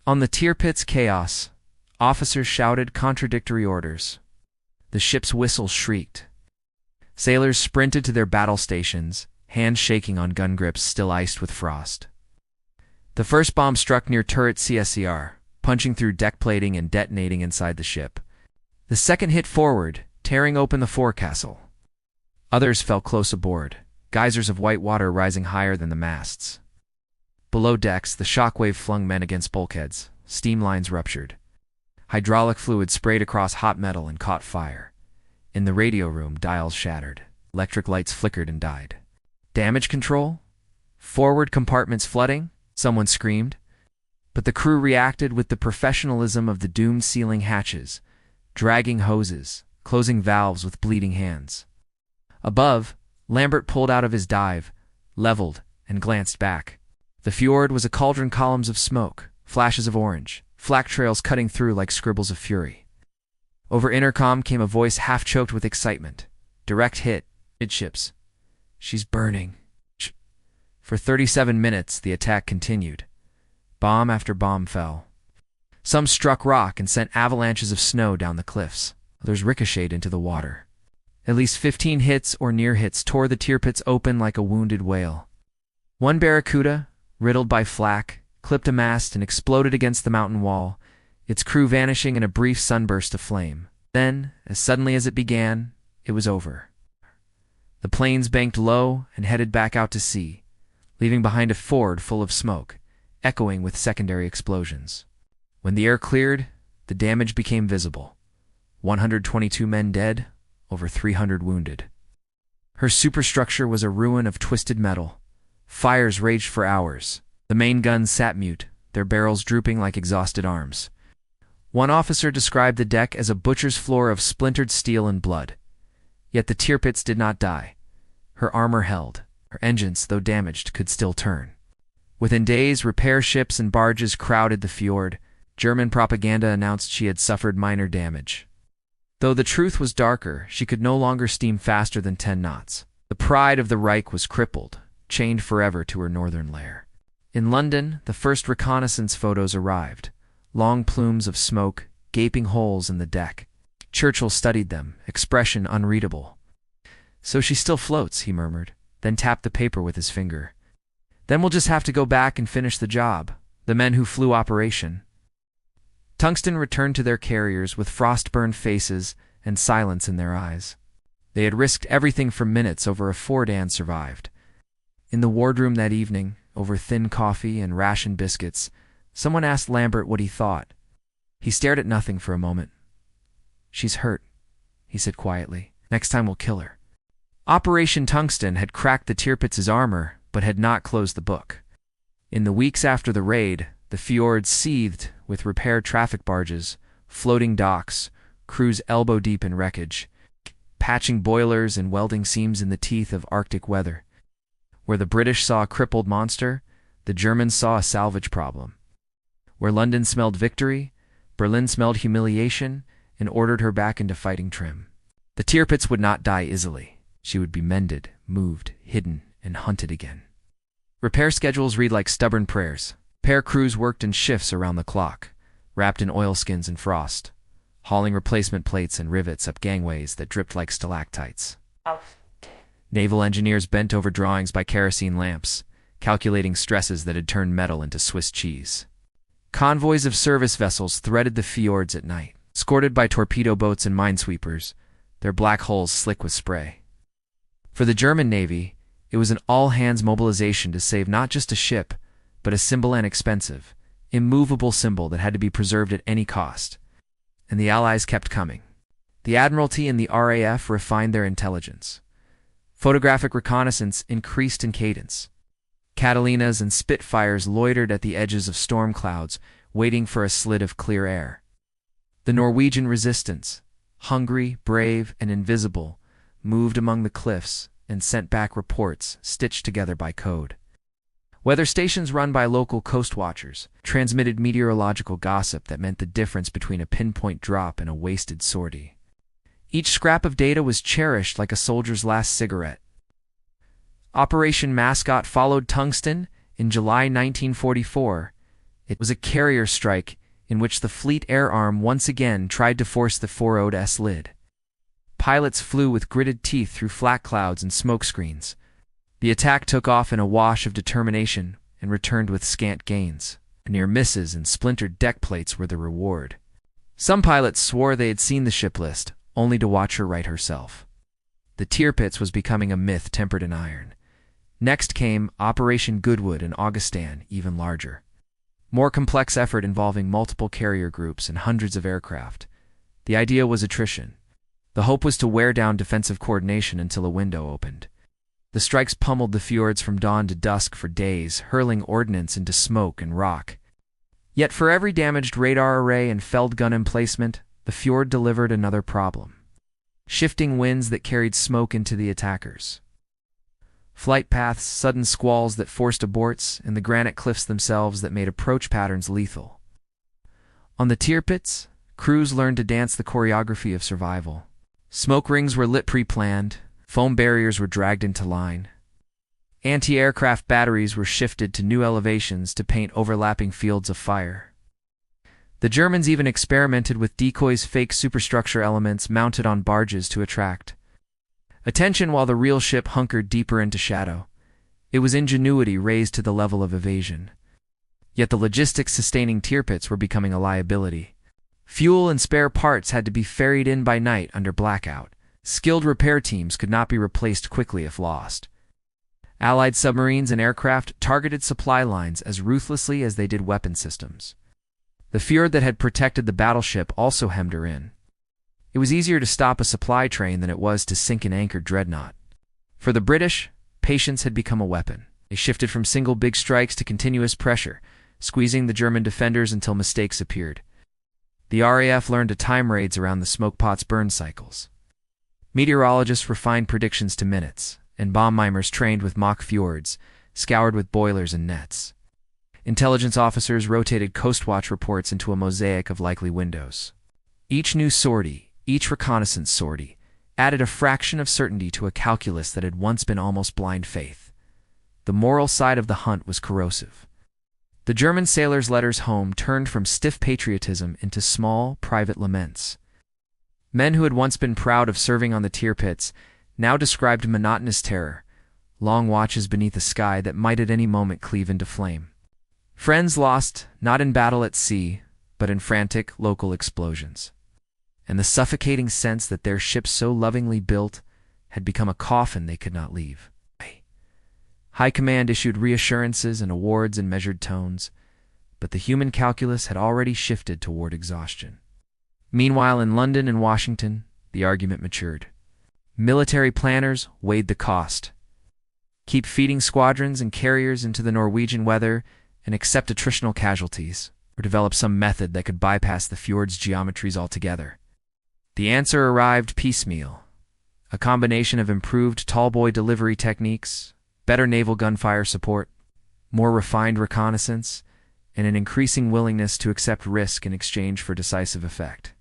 On the Tirpitz chaos, officers shouted contradictory orders. The ship's whistles shrieked. Sailors sprinted to their battle stations, hands shaking on gun grips still iced with frost. The first bomb struck near turret CSCR, punching through deck plating and detonating inside the ship. The second hit forward, tearing open the forecastle. Others fell close aboard, geysers of white water rising higher than the masts. Below decks, the shockwave flung men against bulkheads. Steam lines ruptured. Hydraulic fluid sprayed across hot metal and caught fire. In the radio room, dials shattered. Electric lights flickered and died. "Damage control? Forward compartments flooding?" someone screamed. But the crew reacted with the professionalism of the doomed sealing hatches, dragging hoses, closing valves with bleeding hands. Above, Lambert pulled out of his dive, leveled, and glanced back. The fjord was a cauldron, columns of smoke, flashes of orange, flak trails cutting through like scribbles of fury. Over intercom came a voice half-choked with excitement. "Direct hit, midships. She's burning." For 37 minutes, the attack continued. Bomb after bomb fell. Some struck rock and sent avalanches of snow down the cliffs. Others ricocheted into the water. At least 15 hits or near hits tore the Tirpitz open like a wounded whale. One barracuda, riddled by flak, clipped a mast and exploded against the mountain wall, its crew vanishing in a brief sunburst of flame. Then, as suddenly as it began, it was over. The planes banked low and headed back out to sea, leaving behind a fjord full of smoke, echoing with secondary explosions. When the air cleared, the damage became visible. 122 men dead, over 300 wounded. Her superstructure was a ruin of twisted metal. Fires raged for hours. The main guns sat mute, their barrels drooping like exhausted arms. One officer described the deck as a butcher's floor of splintered steel and blood. Yet the Tirpitz did not die. Her armor held. Her engines, though damaged, could still turn. Within days, repair ships and barges crowded the fjord. German propaganda announced she had suffered minor damage. Though the truth was darker, she could no longer steam faster than 10 knots. The pride of the Reich was crippled, chained forever to her northern lair. In London, the first reconnaissance photos arrived. Long plumes of smoke, gaping holes in the deck. Churchill studied them, expression unreadable. "So she still floats," he murmured, then tapped the paper with his finger. "Then we'll just have to go back and finish the job. The men who flew Operation Tungsten returned to their carriers with frost-burned faces and silence in their eyes. They had risked everything for minutes over a fjord and survived. In the wardroom that evening, over thin coffee and ration biscuits, someone asked Lambert what he thought. He stared at nothing for a moment. "She's hurt," he said quietly. "Next time we'll kill her." Operation Tungsten had cracked the Tirpitz's armor, but had not closed the book. In the weeks after the raid, the fjords seethed with repaired traffic barges, floating docks, crews elbow-deep in wreckage, patching boilers and welding seams in the teeth of Arctic weather. Where the British saw a crippled monster, the Germans saw a salvage problem. Where London smelled victory, Berlin smelled humiliation and ordered her back into fighting trim. The Tirpitz would not die easily. She would be mended, moved, hidden, and hunted again. Repair schedules read like stubborn prayers. Repair crews worked in shifts around the clock, wrapped in oilskins and frost, hauling replacement plates and rivets up gangways that dripped like stalactites. Naval engineers bent over drawings by kerosene lamps, calculating stresses that had turned metal into Swiss cheese. Convoys of service vessels threaded the fjords at night, escorted by torpedo boats and minesweepers, their black hulls slick with spray. For the German Navy, It was an all-hands mobilization to save not just a ship, but a simple and expensive, immovable symbol that had to be preserved at any cost. And the Allies kept coming. The Admiralty and the RAF refined their intelligence. Photographic reconnaissance increased in cadence. Catalinas and Spitfires loitered at the edges of storm clouds, waiting for a slit of clear air. The Norwegian resistance, hungry, brave, and invisible, moved among the cliffs and sent back reports stitched together by code. Weather stations run by local coast watchers transmitted meteorological gossip that meant the difference between a pinpoint drop and a wasted sortie. Each scrap of data was cherished like a soldier's last cigarette. Operation Mascot followed Tungsten in July 1944. It was a carrier strike in which the Fleet Air Arm once again tried to force the Fjord's lid. Pilots flew with gritted teeth through flat clouds and smoke screens. The attack took off in a wash of determination and returned with scant gains. Near misses and splintered deck plates were the reward. Some pilots swore they had seen the ship list, only to watch her right herself. The Tirpitz was becoming a myth tempered in iron. Next came Operation Goodwood and Augustin, even larger. More complex effort involving multiple carrier groups and hundreds of aircraft. The idea was attrition. The hope was to wear down defensive coordination until a window opened. The strikes pummeled the fjords from dawn to dusk for days, hurling ordnance into smoke and rock. Yet for every damaged radar array and felled gun emplacement, the fjord delivered another problem. Shifting winds that carried smoke into the attackers. Flight paths, sudden squalls that forced aborts, and the granite cliffs themselves that made approach patterns lethal. On the Tirpitz, crews learned to dance the choreography of survival. Smoke rings were lit pre-planned, foam barriers were dragged into line. Anti-aircraft batteries were shifted to new elevations to paint overlapping fields of fire. The Germans even experimented with decoys, fake superstructure elements mounted on barges to attract attention while the real ship hunkered deeper into shadow. It was ingenuity raised to the level of evasion. Yet the logistics sustaining Tirpitz were becoming a liability. Fuel and spare parts had to be ferried in by night under blackout. Skilled repair teams could not be replaced quickly if lost. Allied submarines and aircraft targeted supply lines as ruthlessly as they did weapon systems. The fjord that had protected the battleship also hemmed her in. It was easier to stop a supply train than it was to sink an anchored dreadnought. For the British, patience had become a weapon. They shifted from single big strikes to continuous pressure, squeezing the German defenders until mistakes appeared. The RAF learned to time raids around the smokepot's burn cycles. Meteorologists refined predictions to minutes, and bomb mimers trained with mock fjords, scoured with boilers and nets. Intelligence officers rotated coastwatch reports into a mosaic of likely windows. Each new sortie, each reconnaissance sortie, added a fraction of certainty to a calculus that had once been almost blind faith. The moral side of the hunt was corrosive. The German sailors' letters home turned from stiff patriotism into small, private laments. Men who had once been proud of serving on the Tirpitz now described monotonous terror, long watches beneath a sky that might at any moment cleave into flame. Friends lost, not in battle at sea, but in frantic local explosions. And the suffocating sense that their ship so lovingly built had become a coffin they could not leave. High Command issued reassurances and awards in measured tones, but the human calculus had already shifted toward exhaustion. Meanwhile, in London and Washington, the argument matured. Military planners weighed the cost. Keep feeding squadrons and carriers into the Norwegian weather and accept attritional casualties, or develop some method that could bypass the fjord's geometries altogether. The answer arrived piecemeal. A combination of improved tallboy delivery techniques, better naval gunfire support, more refined reconnaissance, and an increasing willingness to accept risk in exchange for decisive effect.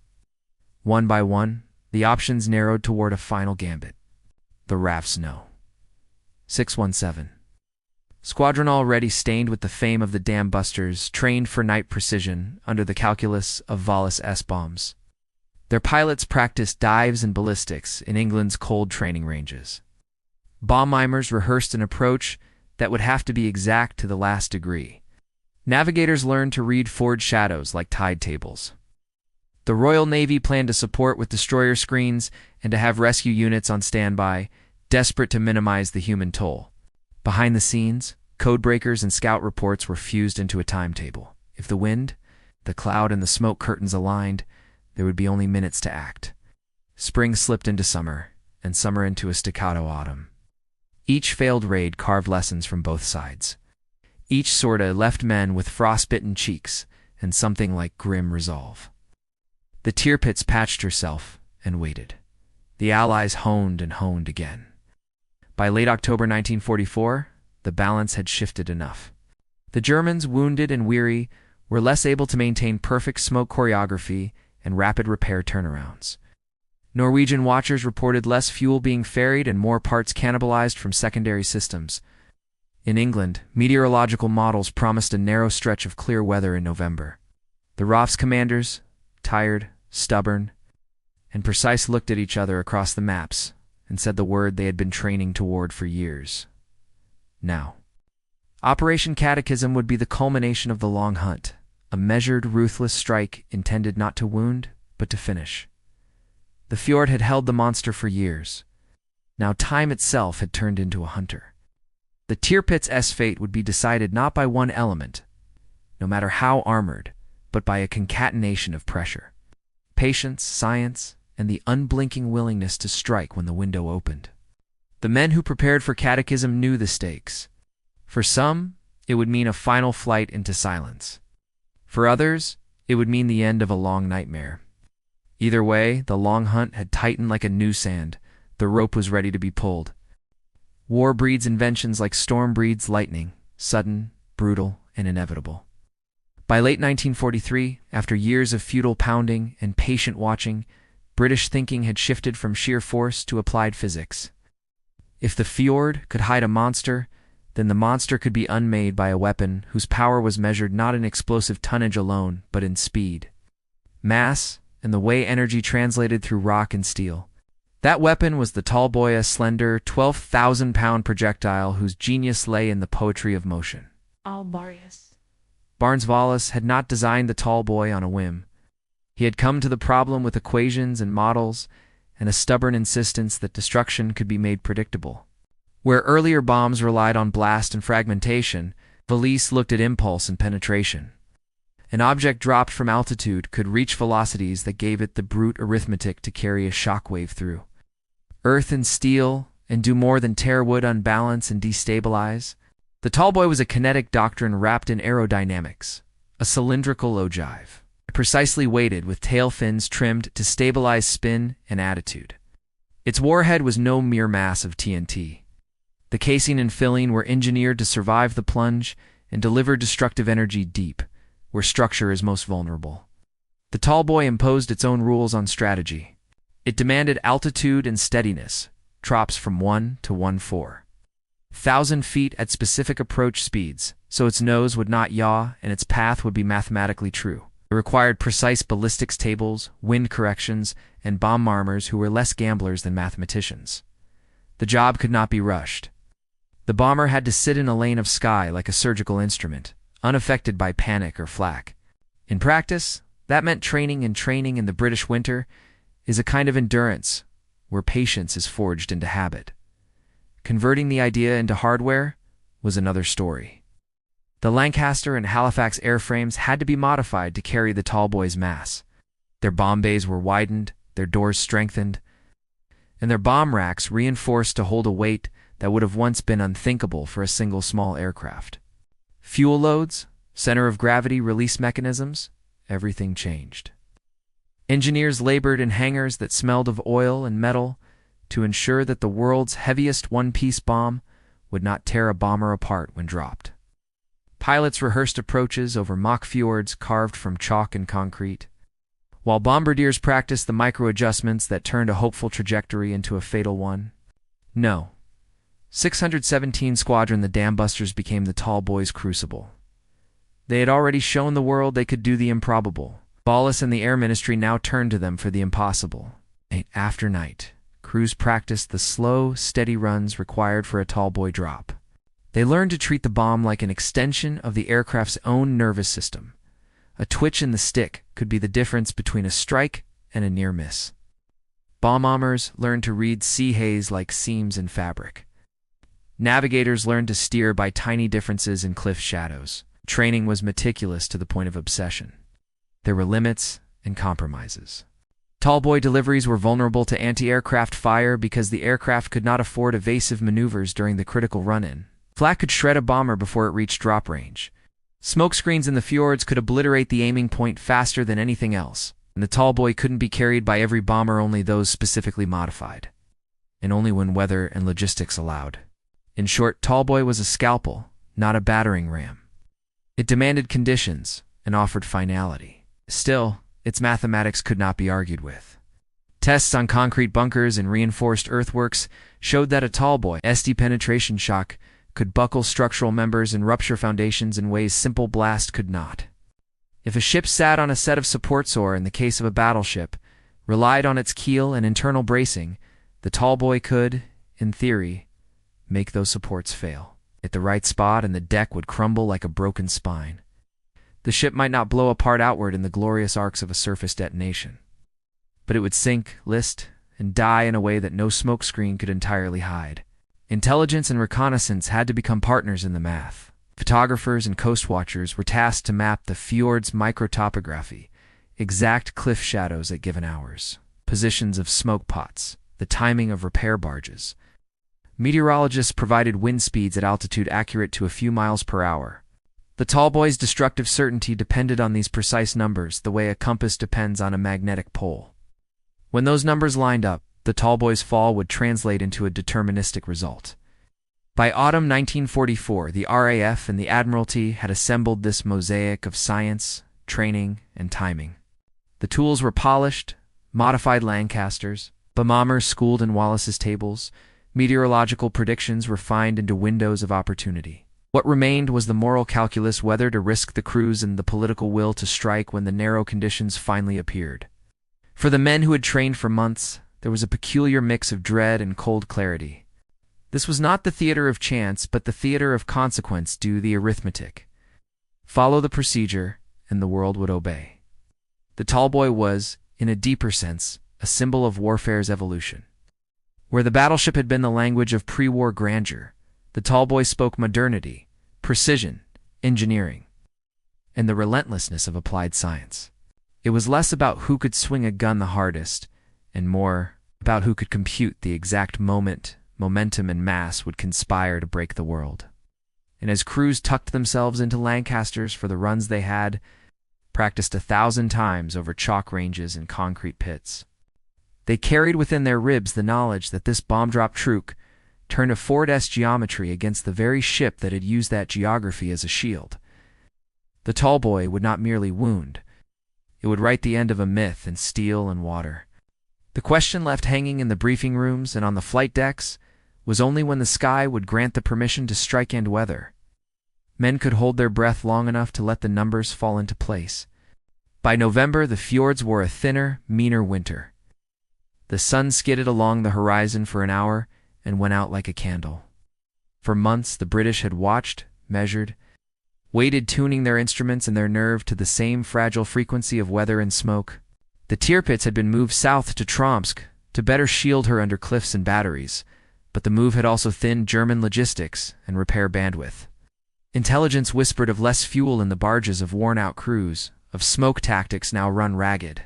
One by one, the options narrowed toward a final gambit. The RAF's no. 617. Squadron already stained with the fame of the dam busters, trained for night precision under the calculus of Wallace S-bombs. Their pilots practiced dives and ballistics in England's cold training ranges. Bomb mimers rehearsed an approach that would have to be exact to the last degree. Navigators learned to read forward shadows like tide tables. The Royal Navy planned to support with destroyer screens and to have rescue units on standby, desperate to minimize the human toll. Behind the scenes, code breakers and scout reports were fused into a timetable. If the wind, the cloud, and the smoke curtains aligned, there would be only minutes to act. Spring slipped into summer, and summer into a staccato autumn. Each failed raid carved lessons from both sides. Each sortie left men with frostbitten cheeks and something like grim resolve. The Tirpitz patched herself and waited. The Allies honed and honed again. By late October 1944, the balance had shifted enough. The Germans, wounded and weary, were less able to maintain perfect smoke choreography and rapid repair turnarounds. Norwegian watchers reported less fuel being ferried and more parts cannibalized from secondary systems. In England, meteorological models promised a narrow stretch of clear weather in November. The RAF's commanders, tired, stubborn, and precise, looked at each other across the maps and said the word they had been training toward for years. Now. Operation Catechism would be the culmination of the long hunt, a measured, ruthless strike intended not to wound, but to finish. The Fjord had held the monster for years. Now time itself had turned into a hunter. The Tirpitz's fate would be decided not by one element, no matter how armored, but by a concatenation of pressure, patience, science, and the unblinking willingness to strike when the window opened. The men who prepared for Catechism knew the stakes. For some, it would mean a final flight into silence. For others, it would mean the end of a long nightmare. Either way, the long hunt had tightened like a noose and the rope was ready to be pulled. War breeds inventions like storm breeds lightning, sudden, brutal, and inevitable. By late 1943, after years of futile pounding and patient watching, British thinking had shifted from sheer force to applied physics. If the Fjord could hide a monster, then the monster could be unmade by a weapon whose power was measured not in explosive tonnage alone, but in speed, mass, and the way energy translated through rock and steel. That weapon was the Tallboy, a slender, 12,000-pound projectile whose genius lay in the poetry of motion. Barnes Wallis had not designed the Tallboy on a whim. He had come to the problem with equations and models and a stubborn insistence that destruction could be made predictable. Where earlier bombs relied on blast and fragmentation, Wallis looked at impulse and penetration. An object dropped from altitude could reach velocities that gave it the brute arithmetic to carry a shockwave through earth and steel and do more than tear wood, unbalance, and destabilize. The Tallboy was a kinetic doctrine wrapped in aerodynamics, a cylindrical ogive, precisely weighted with tail fins trimmed to stabilize spin and attitude. Its warhead was no mere mass of TNT. The casing and filling were engineered to survive the plunge and deliver destructive energy deep, where structure is most vulnerable. The Tallboy imposed its own rules on strategy. It demanded altitude and steadiness, drops from 1 to 1,000 feet at specific approach speeds, so its nose would not yaw and its path would be mathematically true. It required precise ballistics tables, wind corrections, and bomb armors who were less gamblers than mathematicians. The job could not be rushed. The bomber had to sit in a lane of sky like a surgical instrument, unaffected by panic or flak. In practice, that meant training, and training in the British winter is a kind of endurance where patience is forged into habit. Converting the idea into hardware was another story. The Lancaster and Halifax airframes had to be modified to carry the Tallboy's mass. Their bomb bays were widened, their doors strengthened, and their bomb racks reinforced to hold a weight that would have once been unthinkable for a single small aircraft. Fuel loads, center of gravity release mechanisms, everything changed. Engineers labored in hangars that smelled of oil and metal to ensure that the world's heaviest one-piece bomb would not tear a bomber apart when dropped. Pilots rehearsed approaches over mock fjords carved from chalk and concrete, while bombardiers practiced the micro-adjustments that turned a hopeful trajectory into a fatal one. No. 617 Squadron, the Dambusters, became the Tallboy's crucible. They had already shown the world they could do the improbable. Wallis and the Air Ministry now turned to them for the impossible. Night after night, crews practiced the slow, steady runs required for a Tallboy drop. They learned to treat the bomb like an extension of the aircraft's own nervous system. A twitch in the stick could be the difference between a strike and a near miss. Bomb bombers learned to read sea haze like seams in fabric. Navigators learned to steer by tiny differences in cliff shadows. Training was meticulous to the point of obsession. There were limits and compromises. Tallboy deliveries were vulnerable to anti-aircraft fire because the aircraft could not afford evasive maneuvers during the critical run-in. Flak could shred a bomber before it reached drop range. Smokescreens in the fjords could obliterate the aiming point faster than anything else, and the Tallboy couldn't be carried by every bomber, only those specifically modified, and only when weather and logistics allowed. In short, Tallboy was a scalpel, not a battering ram. It demanded conditions and offered finality. Still, its mathematics could not be argued with. Tests on concrete bunkers and reinforced earthworks showed that a Tallboy SD penetration shock could buckle structural members and rupture foundations in ways simple blast could not. If a ship sat on a set of supports or, in the case of a battleship, relied on its keel and internal bracing, the Tallboy could, in theory, make those supports fail. At the right spot, and the deck would crumble like a broken spine. The ship might not blow apart outward in the glorious arcs of a surface detonation, but it would sink, list, and die in a way that no smokescreen could entirely hide. Intelligence and reconnaissance had to become partners in the math. Photographers and coast watchers were tasked to map the fjord's microtopography, exact cliff shadows at given hours, positions of smoke pots, the timing of repair barges. Meteorologists provided wind speeds at altitude accurate to a few miles per hour. The Tallboy's destructive certainty depended on these precise numbers, the way a compass depends on a magnetic pole. When those numbers lined up, the Tallboy's fall would translate into a deterministic result. By autumn 1944, the RAF and the Admiralty had assembled this mosaic of science, training, and timing. The tools were polished, modified Lancasters, bombers schooled in Wallace's tables, meteorological predictions refined into windows of opportunity. What remained was the moral calculus, whether to risk the crews and the political will to strike when the narrow conditions finally appeared. For the men who had trained for months, there was a peculiar mix of dread and cold clarity. This was not the theater of chance, but the theater of consequence. Do the arithmetic. Follow the procedure, and the world would obey. The Tallboy was, in a deeper sense, a symbol of warfare's evolution. Where the battleship had been the language of pre-war grandeur, the Tallboy spoke modernity, precision, engineering, and the relentlessness of applied science. It was less about who could swing a gun the hardest, and more about who could compute the exact moment, momentum, and mass would conspire to break the world. And as crews tucked themselves into Lancasters for the runs they had practiced 1,000 times over chalk ranges and concrete pits, they carried within their ribs the knowledge that this bomb-drop truc turned a Ford-esque geometry against the very ship that had used that geography as a shield. The Tallboy would not merely wound. It would write the end of a myth in steel and water. The question left hanging in the briefing rooms and on the flight decks was only when the sky would grant the permission to strike and weather. Men could hold their breath long enough to let the numbers fall into place. By November, the fjords wore a thinner, meaner winter. The sun skidded along the horizon for an hour and went out like a candle. For months, the British had watched, measured, waited, tuning their instruments and their nerve to the same fragile frequency of weather and smoke. The Tirpitz had been moved south to Tromsk to better shield her under cliffs and batteries, but the move had also thinned German logistics and repair bandwidth. Intelligence whispered of less fuel in the barges of worn-out crews, of smoke tactics now run ragged.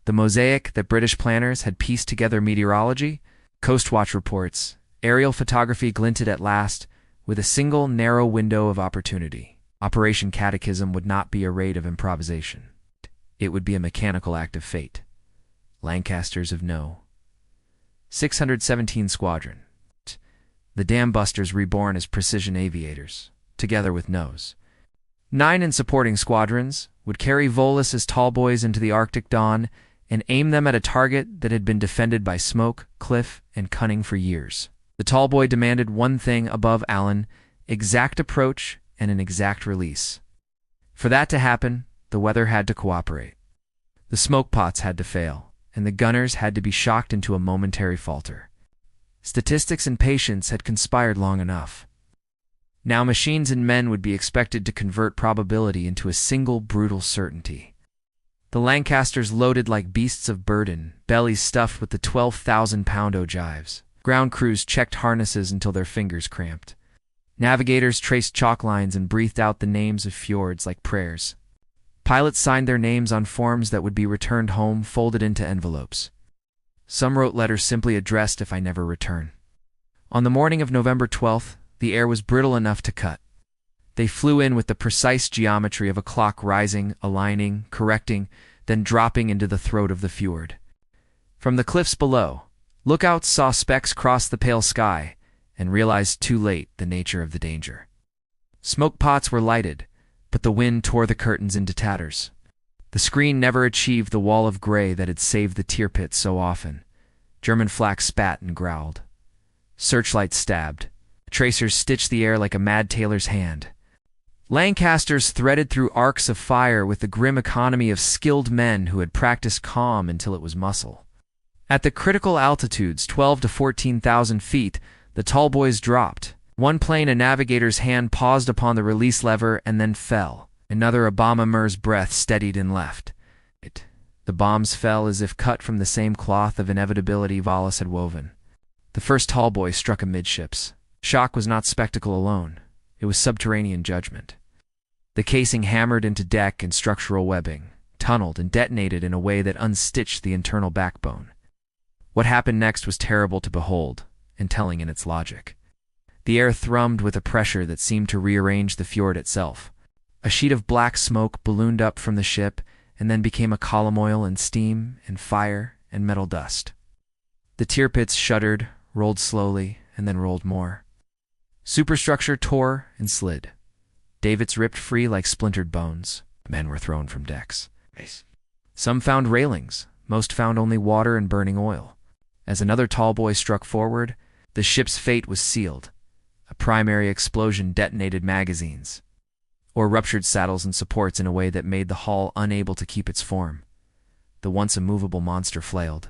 The mosaic that British planners had pieced together, meteorology, Coast Watch reports, aerial photography, glinted at last with a single narrow window of opportunity. Operation Catechism would not be a raid of improvisation. It would be a mechanical act of fate. Lancasters of No. 617 Squadron. The Dam Busters reborn as precision aviators, together with No's 9 and supporting squadrons, would carry Volus as Tallboys into the Arctic dawn and aim them at a target that had been defended by smoke, cliff, and cunning for years. The Tallboy demanded one thing above Allen: exact approach and an exact release. For that to happen, the weather had to cooperate. The smoke pots had to fail, and the gunners had to be shocked into a momentary falter. Statistics and patience had conspired long enough. Now machines and men would be expected to convert probability into a single brutal certainty. The Lancasters loaded like beasts of burden, bellies stuffed with the 12,000-pound ogives. Ground crews checked harnesses until their fingers cramped. Navigators traced chalk lines and breathed out the names of fjords like prayers. Pilots signed their names on forms that would be returned home, folded into envelopes. Some wrote letters simply addressed "if I never return." On the morning of November 12th, the air was brittle enough to cut. They flew in with the precise geometry of a clock, rising, aligning, correcting, then dropping into the throat of the fjord. From the cliffs below, lookouts saw specks cross the pale sky and realized too late the nature of the danger. Smoke pots were lighted, but the wind tore the curtains into tatters. The screen never achieved the wall of gray that had saved the Tirpitz so often. German flak spat and growled. Searchlights stabbed. Tracers stitched the air like a mad tailor's hand. Lancasters threaded through arcs of fire with the grim economy of skilled men who had practiced calm until it was muscle. At the critical altitudes, 12 to 14,000 feet, the tall boys dropped. One plane, a navigator's hand paused upon the release lever and then fell. Another, a bomber's breath, steadied and left. The bombs fell as if cut from the same cloth of inevitability Wallace had woven. The first tall boy struck amidships. Shock was not spectacle alone. It was subterranean judgment. The casing hammered into deck and structural webbing, tunneled and detonated in a way that unstitched the internal backbone. What happened next was terrible to behold, and telling in its logic. The air thrummed with a pressure that seemed to rearrange the fjord itself. A sheet of black smoke ballooned up from the ship and then became a column oil and steam and fire and metal dust. The Tirpitz shuddered, rolled slowly, and then rolled more. Superstructure tore and slid. Davits ripped free like splintered bones. Men were thrown from decks. Some found railings. Most found only water and burning oil. As another tall boy struck forward, the ship's fate was sealed. A primary explosion detonated magazines, or ruptured saddles and supports in a way that made the hull unable to keep its form. The once immovable monster flailed.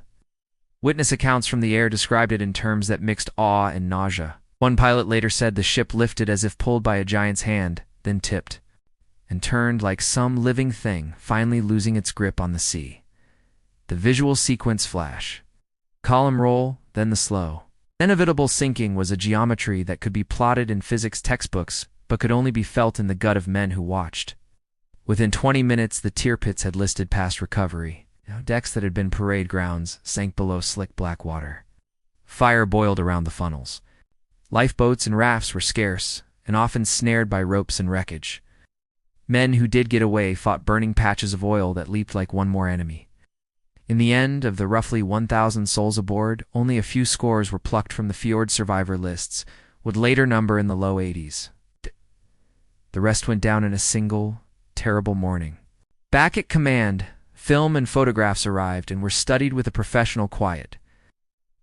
Witness accounts from the air described it in terms that mixed awe and nausea. One pilot later said the ship lifted as if pulled by a giant's hand, then tipped, and turned like some living thing finally losing its grip on the sea. The visual sequence flash. Column roll, then the slow. Inevitable sinking was a geometry that could be plotted in physics textbooks, but could only be felt in the gut of men who watched. Within 20 minutes, the Tirpitz had listed past recovery. Decks that had been parade grounds sank below slick black water. Fire boiled around the funnels. Lifeboats and rafts were scarce, and often snared by ropes and wreckage. Men who did get away fought burning patches of oil that leaped like one more enemy. In the end, of the roughly 1,000 souls aboard, only a few scores were plucked from the Fjord survivor lists, would later number in the low 80s. The rest went down in a single, terrible morning. Back at command, film and photographs arrived and were studied with a professional quiet.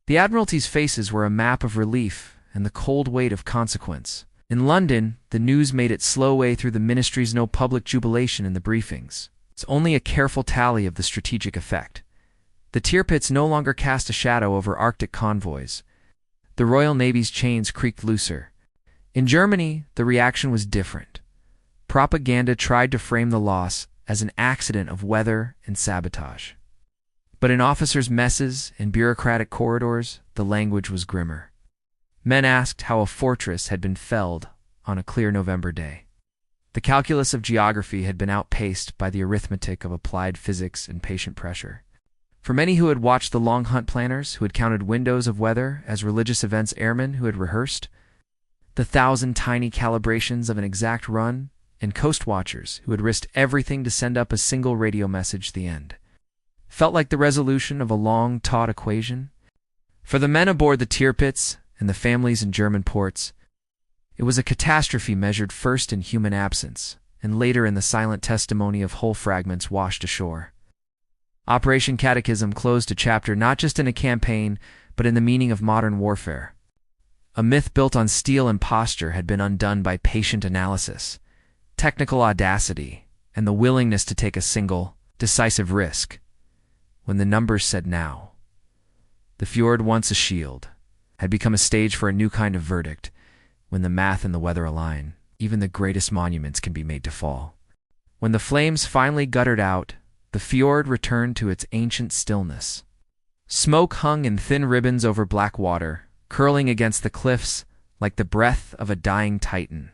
The Admiralty's faces were a map of relief and the cold weight of consequence. In London, the news made its slow way through the ministry's no public jubilation in the briefings. It's only a careful tally of the strategic effect. The Tirpitz no longer cast a shadow over Arctic convoys. The Royal Navy's chains creaked looser. In Germany, the reaction was different. Propaganda tried to frame the loss as an accident of weather and sabotage. But in officers' messes and bureaucratic corridors, the language was grimmer. Men asked how a fortress had been felled on a clear November day. The calculus of geography had been outpaced by the arithmetic of applied physics and patient pressure. For many who had watched the long hunt planners, who had counted windows of weather as religious events airmen who had rehearsed, the 1,000 tiny calibrations of an exact run, and coast watchers who had risked everything to send up a single radio message at the end, felt like the resolution of a long-taught equation. For the men aboard the Tirpitz and the families in German ports, it was a catastrophe measured first in human absence, and later in the silent testimony of hull fragments washed ashore. Operation Catechism closed a chapter not just in a campaign, but in the meaning of modern warfare. A myth built on steel and posture had been undone by patient analysis, technical audacity, and the willingness to take a single, decisive risk. When the numbers said now, the fjord, once a shield, had become a stage for a new kind of verdict. When the math and the weather align, even the greatest monuments can be made to fall. When the flames finally guttered out, the fjord returned to its ancient stillness. Smoke hung in thin ribbons over black water, curling against the cliffs like the breath of a dying titan.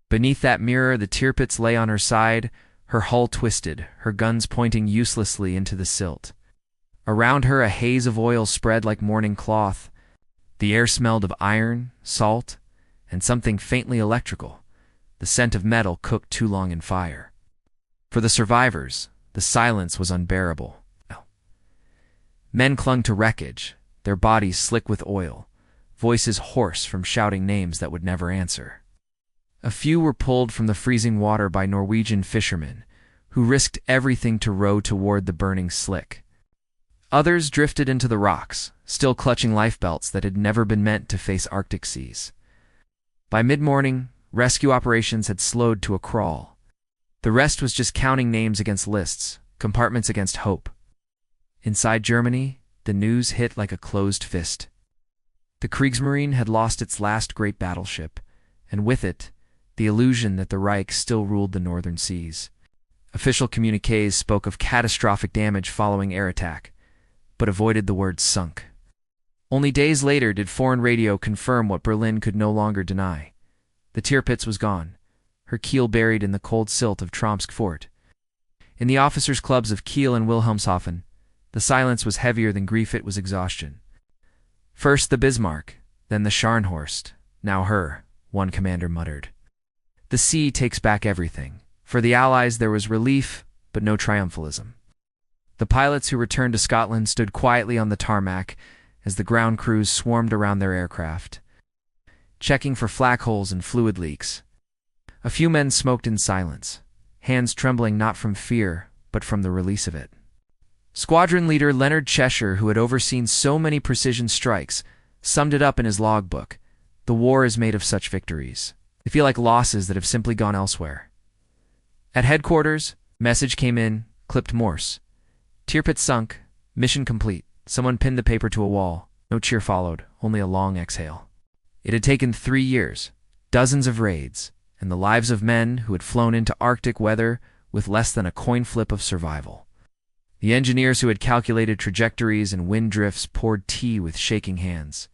Beneath that mirror, the Tirpitz lay on her side, her hull twisted, her guns pointing uselessly into the silt. Around her, a haze of oil spread like morning cloth. The air smelled of iron, salt, and something faintly electrical, the scent of metal cooked too long in fire. For the survivors, the silence was unbearable. Men clung to wreckage, their bodies slick with oil, voices hoarse from shouting names that would never answer. A few were pulled from the freezing water by Norwegian fishermen, who risked everything to row toward the burning slick. Others drifted into the rocks, still clutching lifebelts that had never been meant to face Arctic seas. By mid-morning, rescue operations had slowed to a crawl. The rest was just counting names against lists, compartments against hope. Inside Germany, the news hit like a closed fist. The Kriegsmarine had lost its last great battleship, and with it, the illusion that the Reich still ruled the northern seas. Official communiques spoke of catastrophic damage following air attack, but avoided the word sunk. Only days later did foreign radio confirm what Berlin could no longer deny. The Tirpitz was gone, her keel buried in the cold silt of Tromsk fort. In the officers' clubs of Kiel and Wilhelmshaven, the silence was heavier than grief, it was exhaustion. First the Bismarck, then the Scharnhorst, now her, one commander muttered. The sea takes back everything. For the Allies there was relief, but no triumphalism. The pilots who returned to Scotland stood quietly on the tarmac as the ground crews swarmed around their aircraft, checking for flak holes and fluid leaks. A few men smoked in silence, hands trembling not from fear, but from the release of it. Squadron leader Leonard Cheshire, who had overseen so many precision strikes, summed it up in his logbook. The war is made of such victories. They feel like losses that have simply gone elsewhere. At headquarters, message came in, clipped Morse. Tirpitz sunk, mission complete. Someone pinned the paper to a wall. No cheer followed, only a long exhale. It had taken 3 years, dozens of raids, and the lives of men who had flown into Arctic weather with less than a coin flip of survival. The engineers who had calculated trajectories and wind drifts poured tea with shaking hands.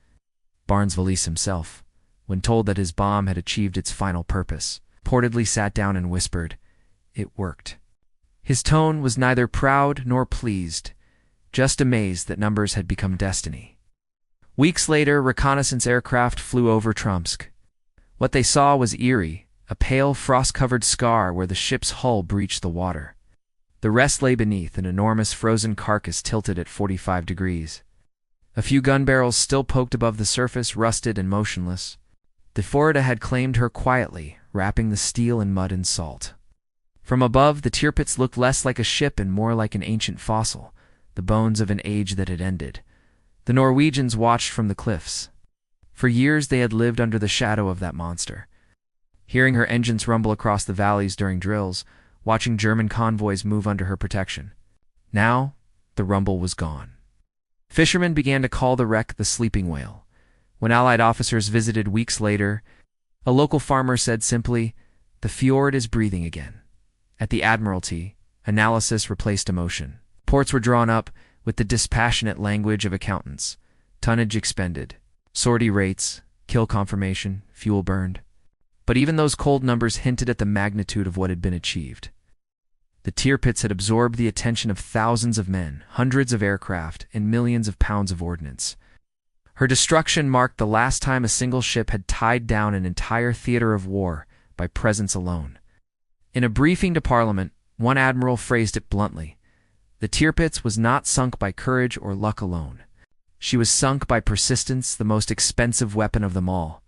Barnes Valise himself, when told that his bomb had achieved its final purpose, reportedly sat down and whispered, "It worked." His tone was neither proud nor pleased, just amazed that numbers had become destiny. Weeks later, reconnaissance aircraft flew over Tromsk. What they saw was eerie, a pale frost-covered scar where the ship's hull breached the water. The rest lay beneath, an enormous frozen carcass tilted at 45 degrees. A few gun barrels still poked above the surface, rusted and motionless. The Fjord had claimed her quietly, wrapping the steel in mud and salt. From above, the Tirpitz looked less like a ship and more like an ancient fossil, the bones of an age that had ended. The Norwegians watched from the cliffs. For years they had lived under the shadow of that monster, hearing her engines rumble across the valleys during drills, watching German convoys move under her protection. Now, the rumble was gone. Fishermen began to call the wreck the sleeping whale. When Allied officers visited weeks later, a local farmer said simply, "The fjord is breathing again." At the Admiralty, analysis replaced emotion. Reports were drawn up with the dispassionate language of accountants. Tonnage expended, sortie rates, kill confirmation, fuel burned. But even those cold numbers hinted at the magnitude of what had been achieved. The Tirpitz had absorbed the attention of thousands of men, hundreds of aircraft, and millions of pounds of ordnance. Her destruction marked the last time a single ship had tied down an entire theater of war by presence alone. In a briefing to Parliament, one admiral phrased it bluntly. The Tirpitz was not sunk by courage or luck alone. She was sunk by persistence, the most expensive weapon of them all,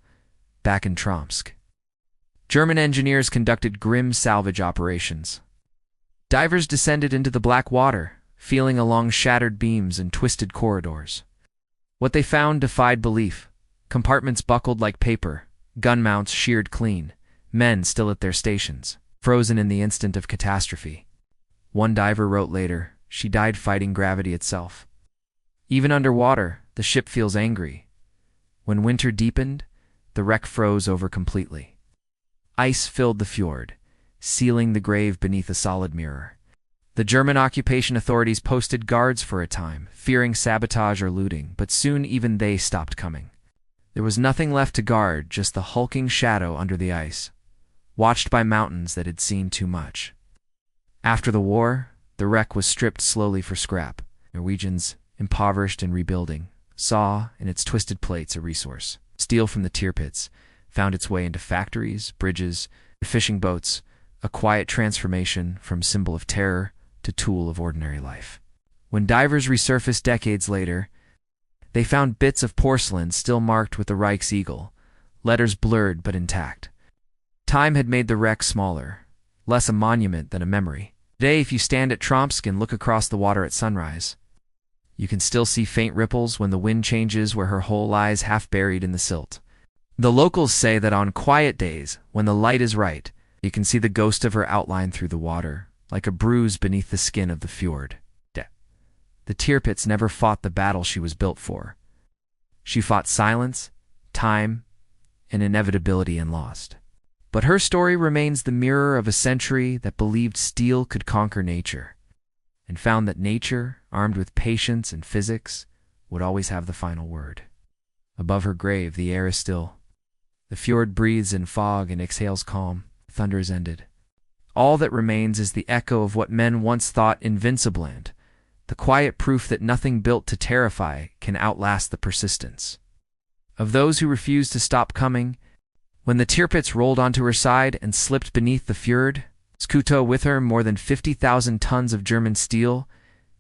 back in Tromsk. German engineers conducted grim salvage operations. Divers descended into the black water, feeling along shattered beams and twisted corridors. What they found defied belief. Compartments buckled like paper, gun mounts sheared clean, men still at their stations, frozen in the instant of catastrophe. One diver wrote later, "She died fighting gravity itself." Even underwater, the ship feels angry. When winter deepened, the wreck froze over completely. Ice filled the fjord, sealing the grave beneath a solid mirror. The German occupation authorities posted guards for a time, fearing sabotage or looting, but soon even they stopped coming. There was nothing left to guard, just the hulking shadow under the ice, watched by mountains that had seen too much. After the war, the wreck was stripped slowly for scrap. Norwegians, impoverished and rebuilding, saw in its twisted plates a resource. Steel from the Tirpitz found its way into factories, bridges, and fishing boats, a quiet transformation from symbol of terror to tool of ordinary life. When divers resurfaced decades later, they found bits of porcelain still marked with the Reich's eagle, letters blurred but intact. Time had made the wreck smaller, less a monument than a memory. Today, if you stand at Tromsk and look across the water at sunrise, you can still see faint ripples when the wind changes where her hull lies half buried in the silt. The locals say that on quiet days, when the light is right, you can see the ghost of her outline through the water, like a bruise beneath the skin of the fjord. The Tirpitz never fought the battle she was built for. She fought silence, time, and inevitability and lost. But her story remains the mirror of a century that believed steel could conquer nature, and found that nature, armed with patience and physics, would always have the final word. Above her grave, the air is still. The fjord breathes in fog and exhales calm. Thunder is ended. All that remains is the echo of what men once thought invincible, and the quiet proof that nothing built to terrify can outlast the persistence of those who refuse to stop coming. When the Tirpitz rolled onto her side and slipped beneath the fjord, Skuto with her more than 50,000 tons of German steel,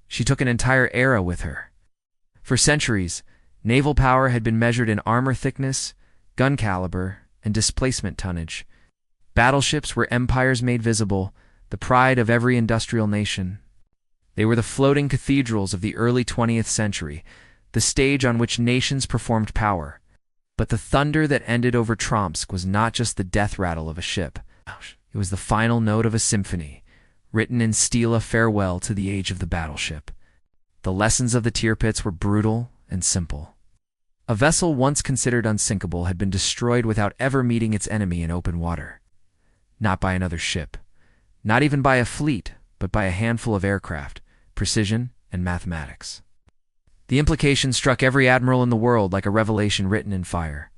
she took an entire era with her. For centuries, naval power had been measured in armor thickness, gun caliber, and displacement tonnage. Battleships were empires made visible, the pride of every industrial nation. They were the floating cathedrals of the early 20th century, the stage on which nations performed power. But the thunder that ended over Tromsk was not just the death rattle of a ship. It was the final note of a symphony, written in steel, a farewell to the age of the battleship. The lessons of the Tirpitz were brutal and simple. A vessel once considered unsinkable had been destroyed without ever meeting its enemy in open water. Not by another ship, not even by a fleet, but by a handful of aircraft, precision, and mathematics. The implication struck every admiral in the world like a revelation written in fire.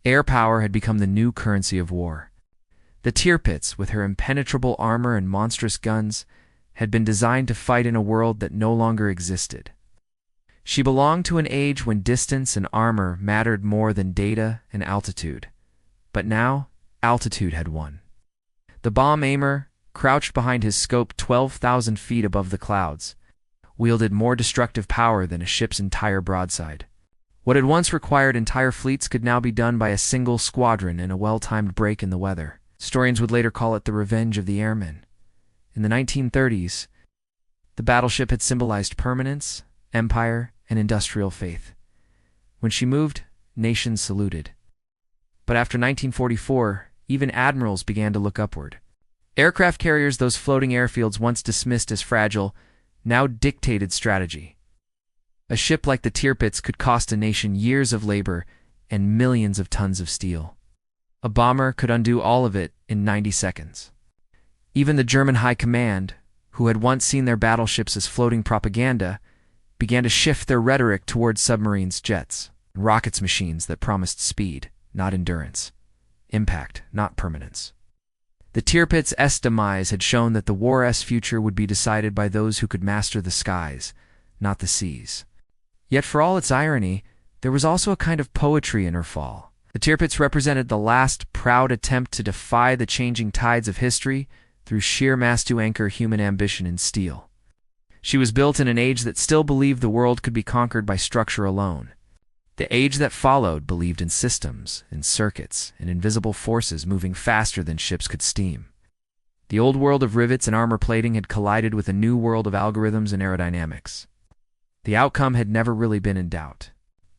Air power had become the new currency of war. The Tirpitz, with her impenetrable armor and monstrous guns, had been designed to fight in a world that no longer existed. She belonged to an age when distance and armor mattered more than data and altitude. But now, altitude had won. The bomb aimer, crouched behind his scope 12,000 feet above the clouds, wielded more destructive power than a ship's entire broadside. What had once required entire fleets could now be done by a single squadron in a well-timed break in the weather. Historians would later call it the revenge of the airmen. In the 1930s, the battleship had symbolized permanence, empire, and industrial faith. When she moved, nations saluted. But after 1944, even admirals began to look upward. Aircraft carriers, those floating airfields once dismissed as fragile, now dictated strategy. A ship like the Tirpitz could cost a nation years of labor and millions of tons of steel. A bomber could undo all of it in 90 seconds. Even the German high command, who had once seen their battleships as floating propaganda, began to shift their rhetoric towards submarines, jets, and rockets, machines that promised speed, not endurance, impact, not permanence. The Tirpitz's demise had shown that the war's future would be decided by those who could master the skies, not the seas. Yet for all its irony, there was also a kind of poetry in her fall. The Tirpitz represented the last proud attempt to defy the changing tides of history through sheer mast-to-anchor human ambition in steel. She was built in an age that still believed the world could be conquered by structure alone. The age that followed believed in systems, in circuits, and invisible forces moving faster than ships could steam. The old world of rivets and armor plating had collided with a new world of algorithms and aerodynamics. The outcome had never really been in doubt.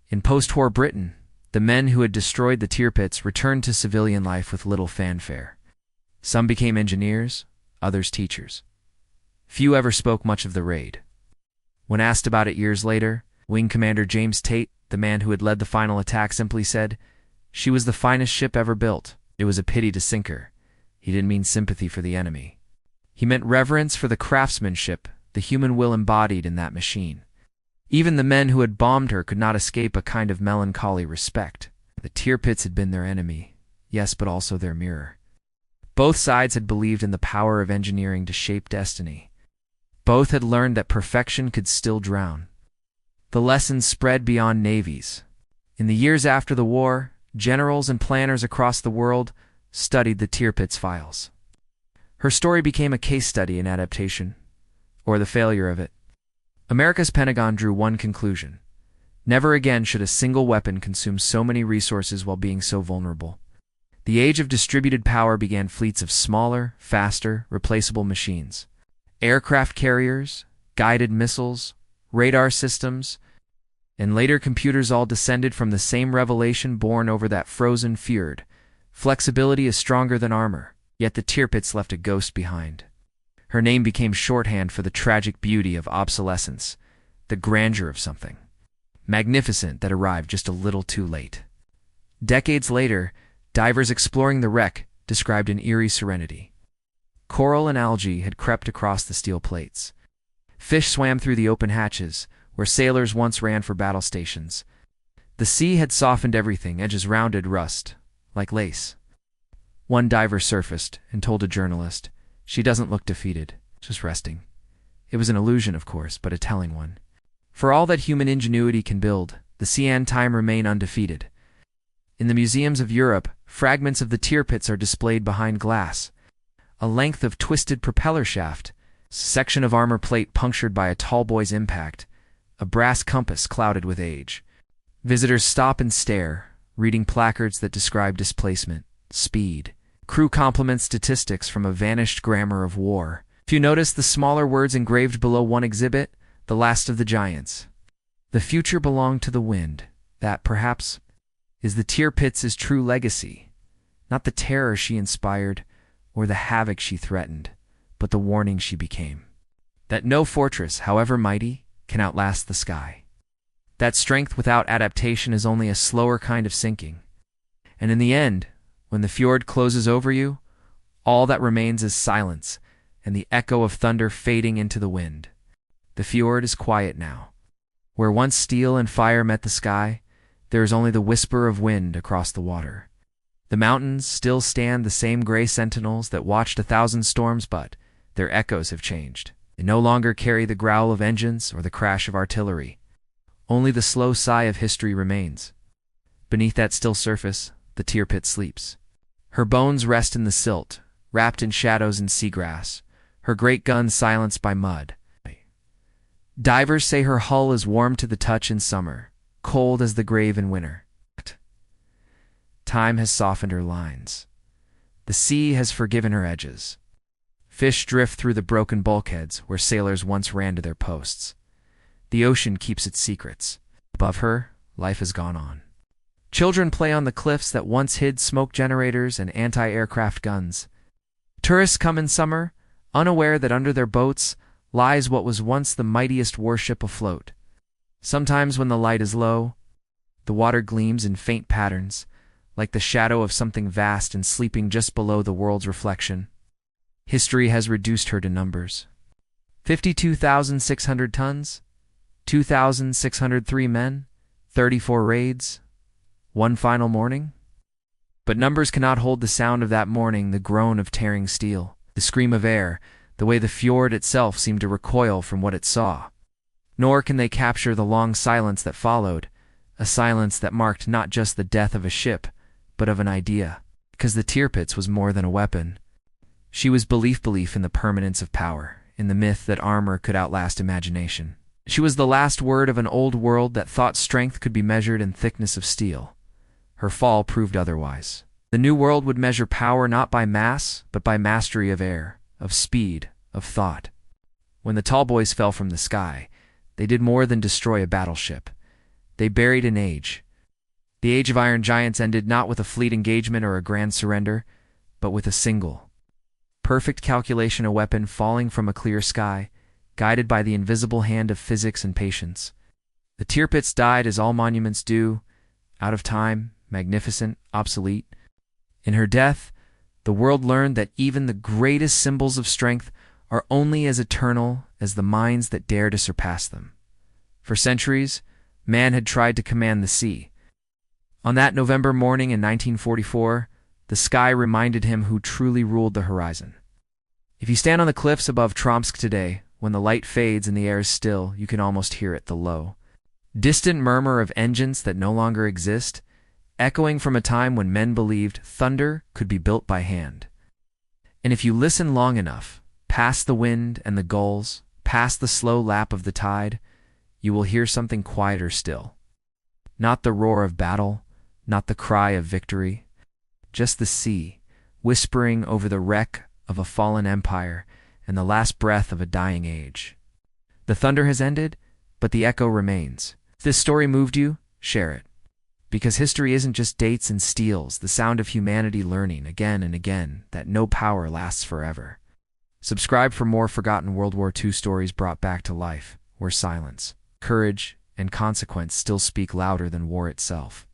In post-war Britain, the men who had destroyed the Tirpitz returned to civilian life with little fanfare. Some became engineers, others teachers. Few ever spoke much of the raid. When asked about it years later, Wing Commander James Tate, the man who had led the final attack, simply said, "She was the finest ship ever built. It was a pity to sink her." He didn't mean sympathy for the enemy. He meant reverence for the craftsmanship, the human will embodied in that machine. Even the men who had bombed her could not escape a kind of melancholy respect. The Tirpitz had been their enemy, yes, but also their mirror. Both sides had believed in the power of engineering to shape destiny. Both had learned that perfection could still drown. The lessons spread beyond navies. In the years after the war, generals and planners across the world studied the Tirpitz files. Her story became a case study in adaptation, or the failure of it. America's Pentagon drew one conclusion: never again should a single weapon consume so many resources while being so vulnerable. The age of distributed power began fleets of smaller, faster, replaceable machines. Aircraft carriers, guided missiles, radar systems, and later computers all descended from the same revelation born over that frozen fjord. Flexibility is stronger than armor, yet the Tirpitz left a ghost behind. Her name became shorthand for the tragic beauty of obsolescence, the grandeur of something magnificent that arrived just a little too late. Decades later, divers exploring the wreck described an eerie serenity. Coral and algae had crept across the steel plates. Fish swam through the open hatches, where sailors once ran for battle stations. The sea had softened everything, edges rounded rust, like lace. One diver surfaced and told a journalist, "She doesn't look defeated, just resting." It was an illusion, of course, but a telling one. For all that human ingenuity can build, the sea and time remain undefeated. In the museums of Europe, fragments of the Tirpitz are displayed behind glass. A length of twisted propeller shaft, section of armor plate punctured by a tall boy's impact, a brass compass clouded with age. Visitors stop and stare, reading placards that describe displacement, speed. Crew complement statistics from a vanished grammar of war. If you notice the smaller words engraved below one exhibit, the last of the giants. The future belonged to the wind. That, perhaps, is the Tirpitz's true legacy. Not the terror she inspired, or the havoc she threatened, but the warning she became. That no fortress, however mighty, can outlast the sky. That strength without adaptation is only a slower kind of sinking. And in the end, when the fjord closes over you, all that remains is silence and the echo of thunder fading into the wind. The fjord is quiet now. Where once steel and fire met the sky, there is only the whisper of wind across the water. The mountains still stand the same gray sentinels that watched 1,000 storms, but their echoes have changed. They no longer carry the growl of engines or the crash of artillery. Only the slow sigh of history remains. Beneath that still surface, the Tirpitz sleeps. Her bones rest in the silt, wrapped in shadows and seagrass, her great guns silenced by mud. Divers say her hull is warm to the touch in summer, cold as the grave in winter. Time has softened her lines. The sea has forgiven her edges. Fish drift through the broken bulkheads where sailors once ran to their posts. The ocean keeps its secrets. Above her, life has gone on. Children play on the cliffs that once hid smoke generators and anti-aircraft guns. Tourists come in summer, unaware that under their boats lies what was once the mightiest warship afloat. Sometimes when the light is low, the water gleams in faint patterns, like the shadow of something vast and sleeping just below the world's reflection. History has reduced her to numbers. 52,600 tons, 2,603 men, 34 raids, one final morning? But numbers cannot hold the sound of that morning, the groan of tearing steel, the scream of air, the way the fjord itself seemed to recoil from what it saw. Nor can they capture the long silence that followed, a silence that marked not just the death of a ship, but of an idea. Because the Tirpitz was more than a weapon. She was belief in the permanence of power, in the myth that armor could outlast imagination. She was the last word of an old world that thought strength could be measured in thickness of steel. Her fall proved otherwise. The new world would measure power not by mass, but by mastery of air, of speed, of thought. When the tall boys fell from the sky, they did more than destroy a battleship. They buried an age. The age of iron giants ended not with a fleet engagement or a grand surrender, but with a single, perfect calculation, a weapon falling from a clear sky, guided by the invisible hand of physics and patience. The Tirpitz died as all monuments do, out of time, magnificent, obsolete. In her death, the world learned that even the greatest symbols of strength are only as eternal as the minds that dare to surpass them. For centuries, man had tried to command the sea. On that November morning in 1944, the sky reminded him who truly ruled the horizon. If you stand on the cliffs above Tromsk today, when the light fades and the air is still, you can almost hear it, the low, distant murmur of engines that no longer exist, echoing from a time when men believed thunder could be built by hand. And if you listen long enough, past the wind and the gulls, past the slow lap of the tide, you will hear something quieter still. Not the roar of battle, not the cry of victory, just the sea, whispering over the wreck of a fallen empire and the last breath of a dying age. The thunder has ended, but the echo remains. If this story moved you, share it. Because history isn't just dates and steels, the sound of humanity learning again and again that no power lasts forever. Subscribe for more forgotten World War II stories brought back to life, where silence, courage, and consequence still speak louder than war itself.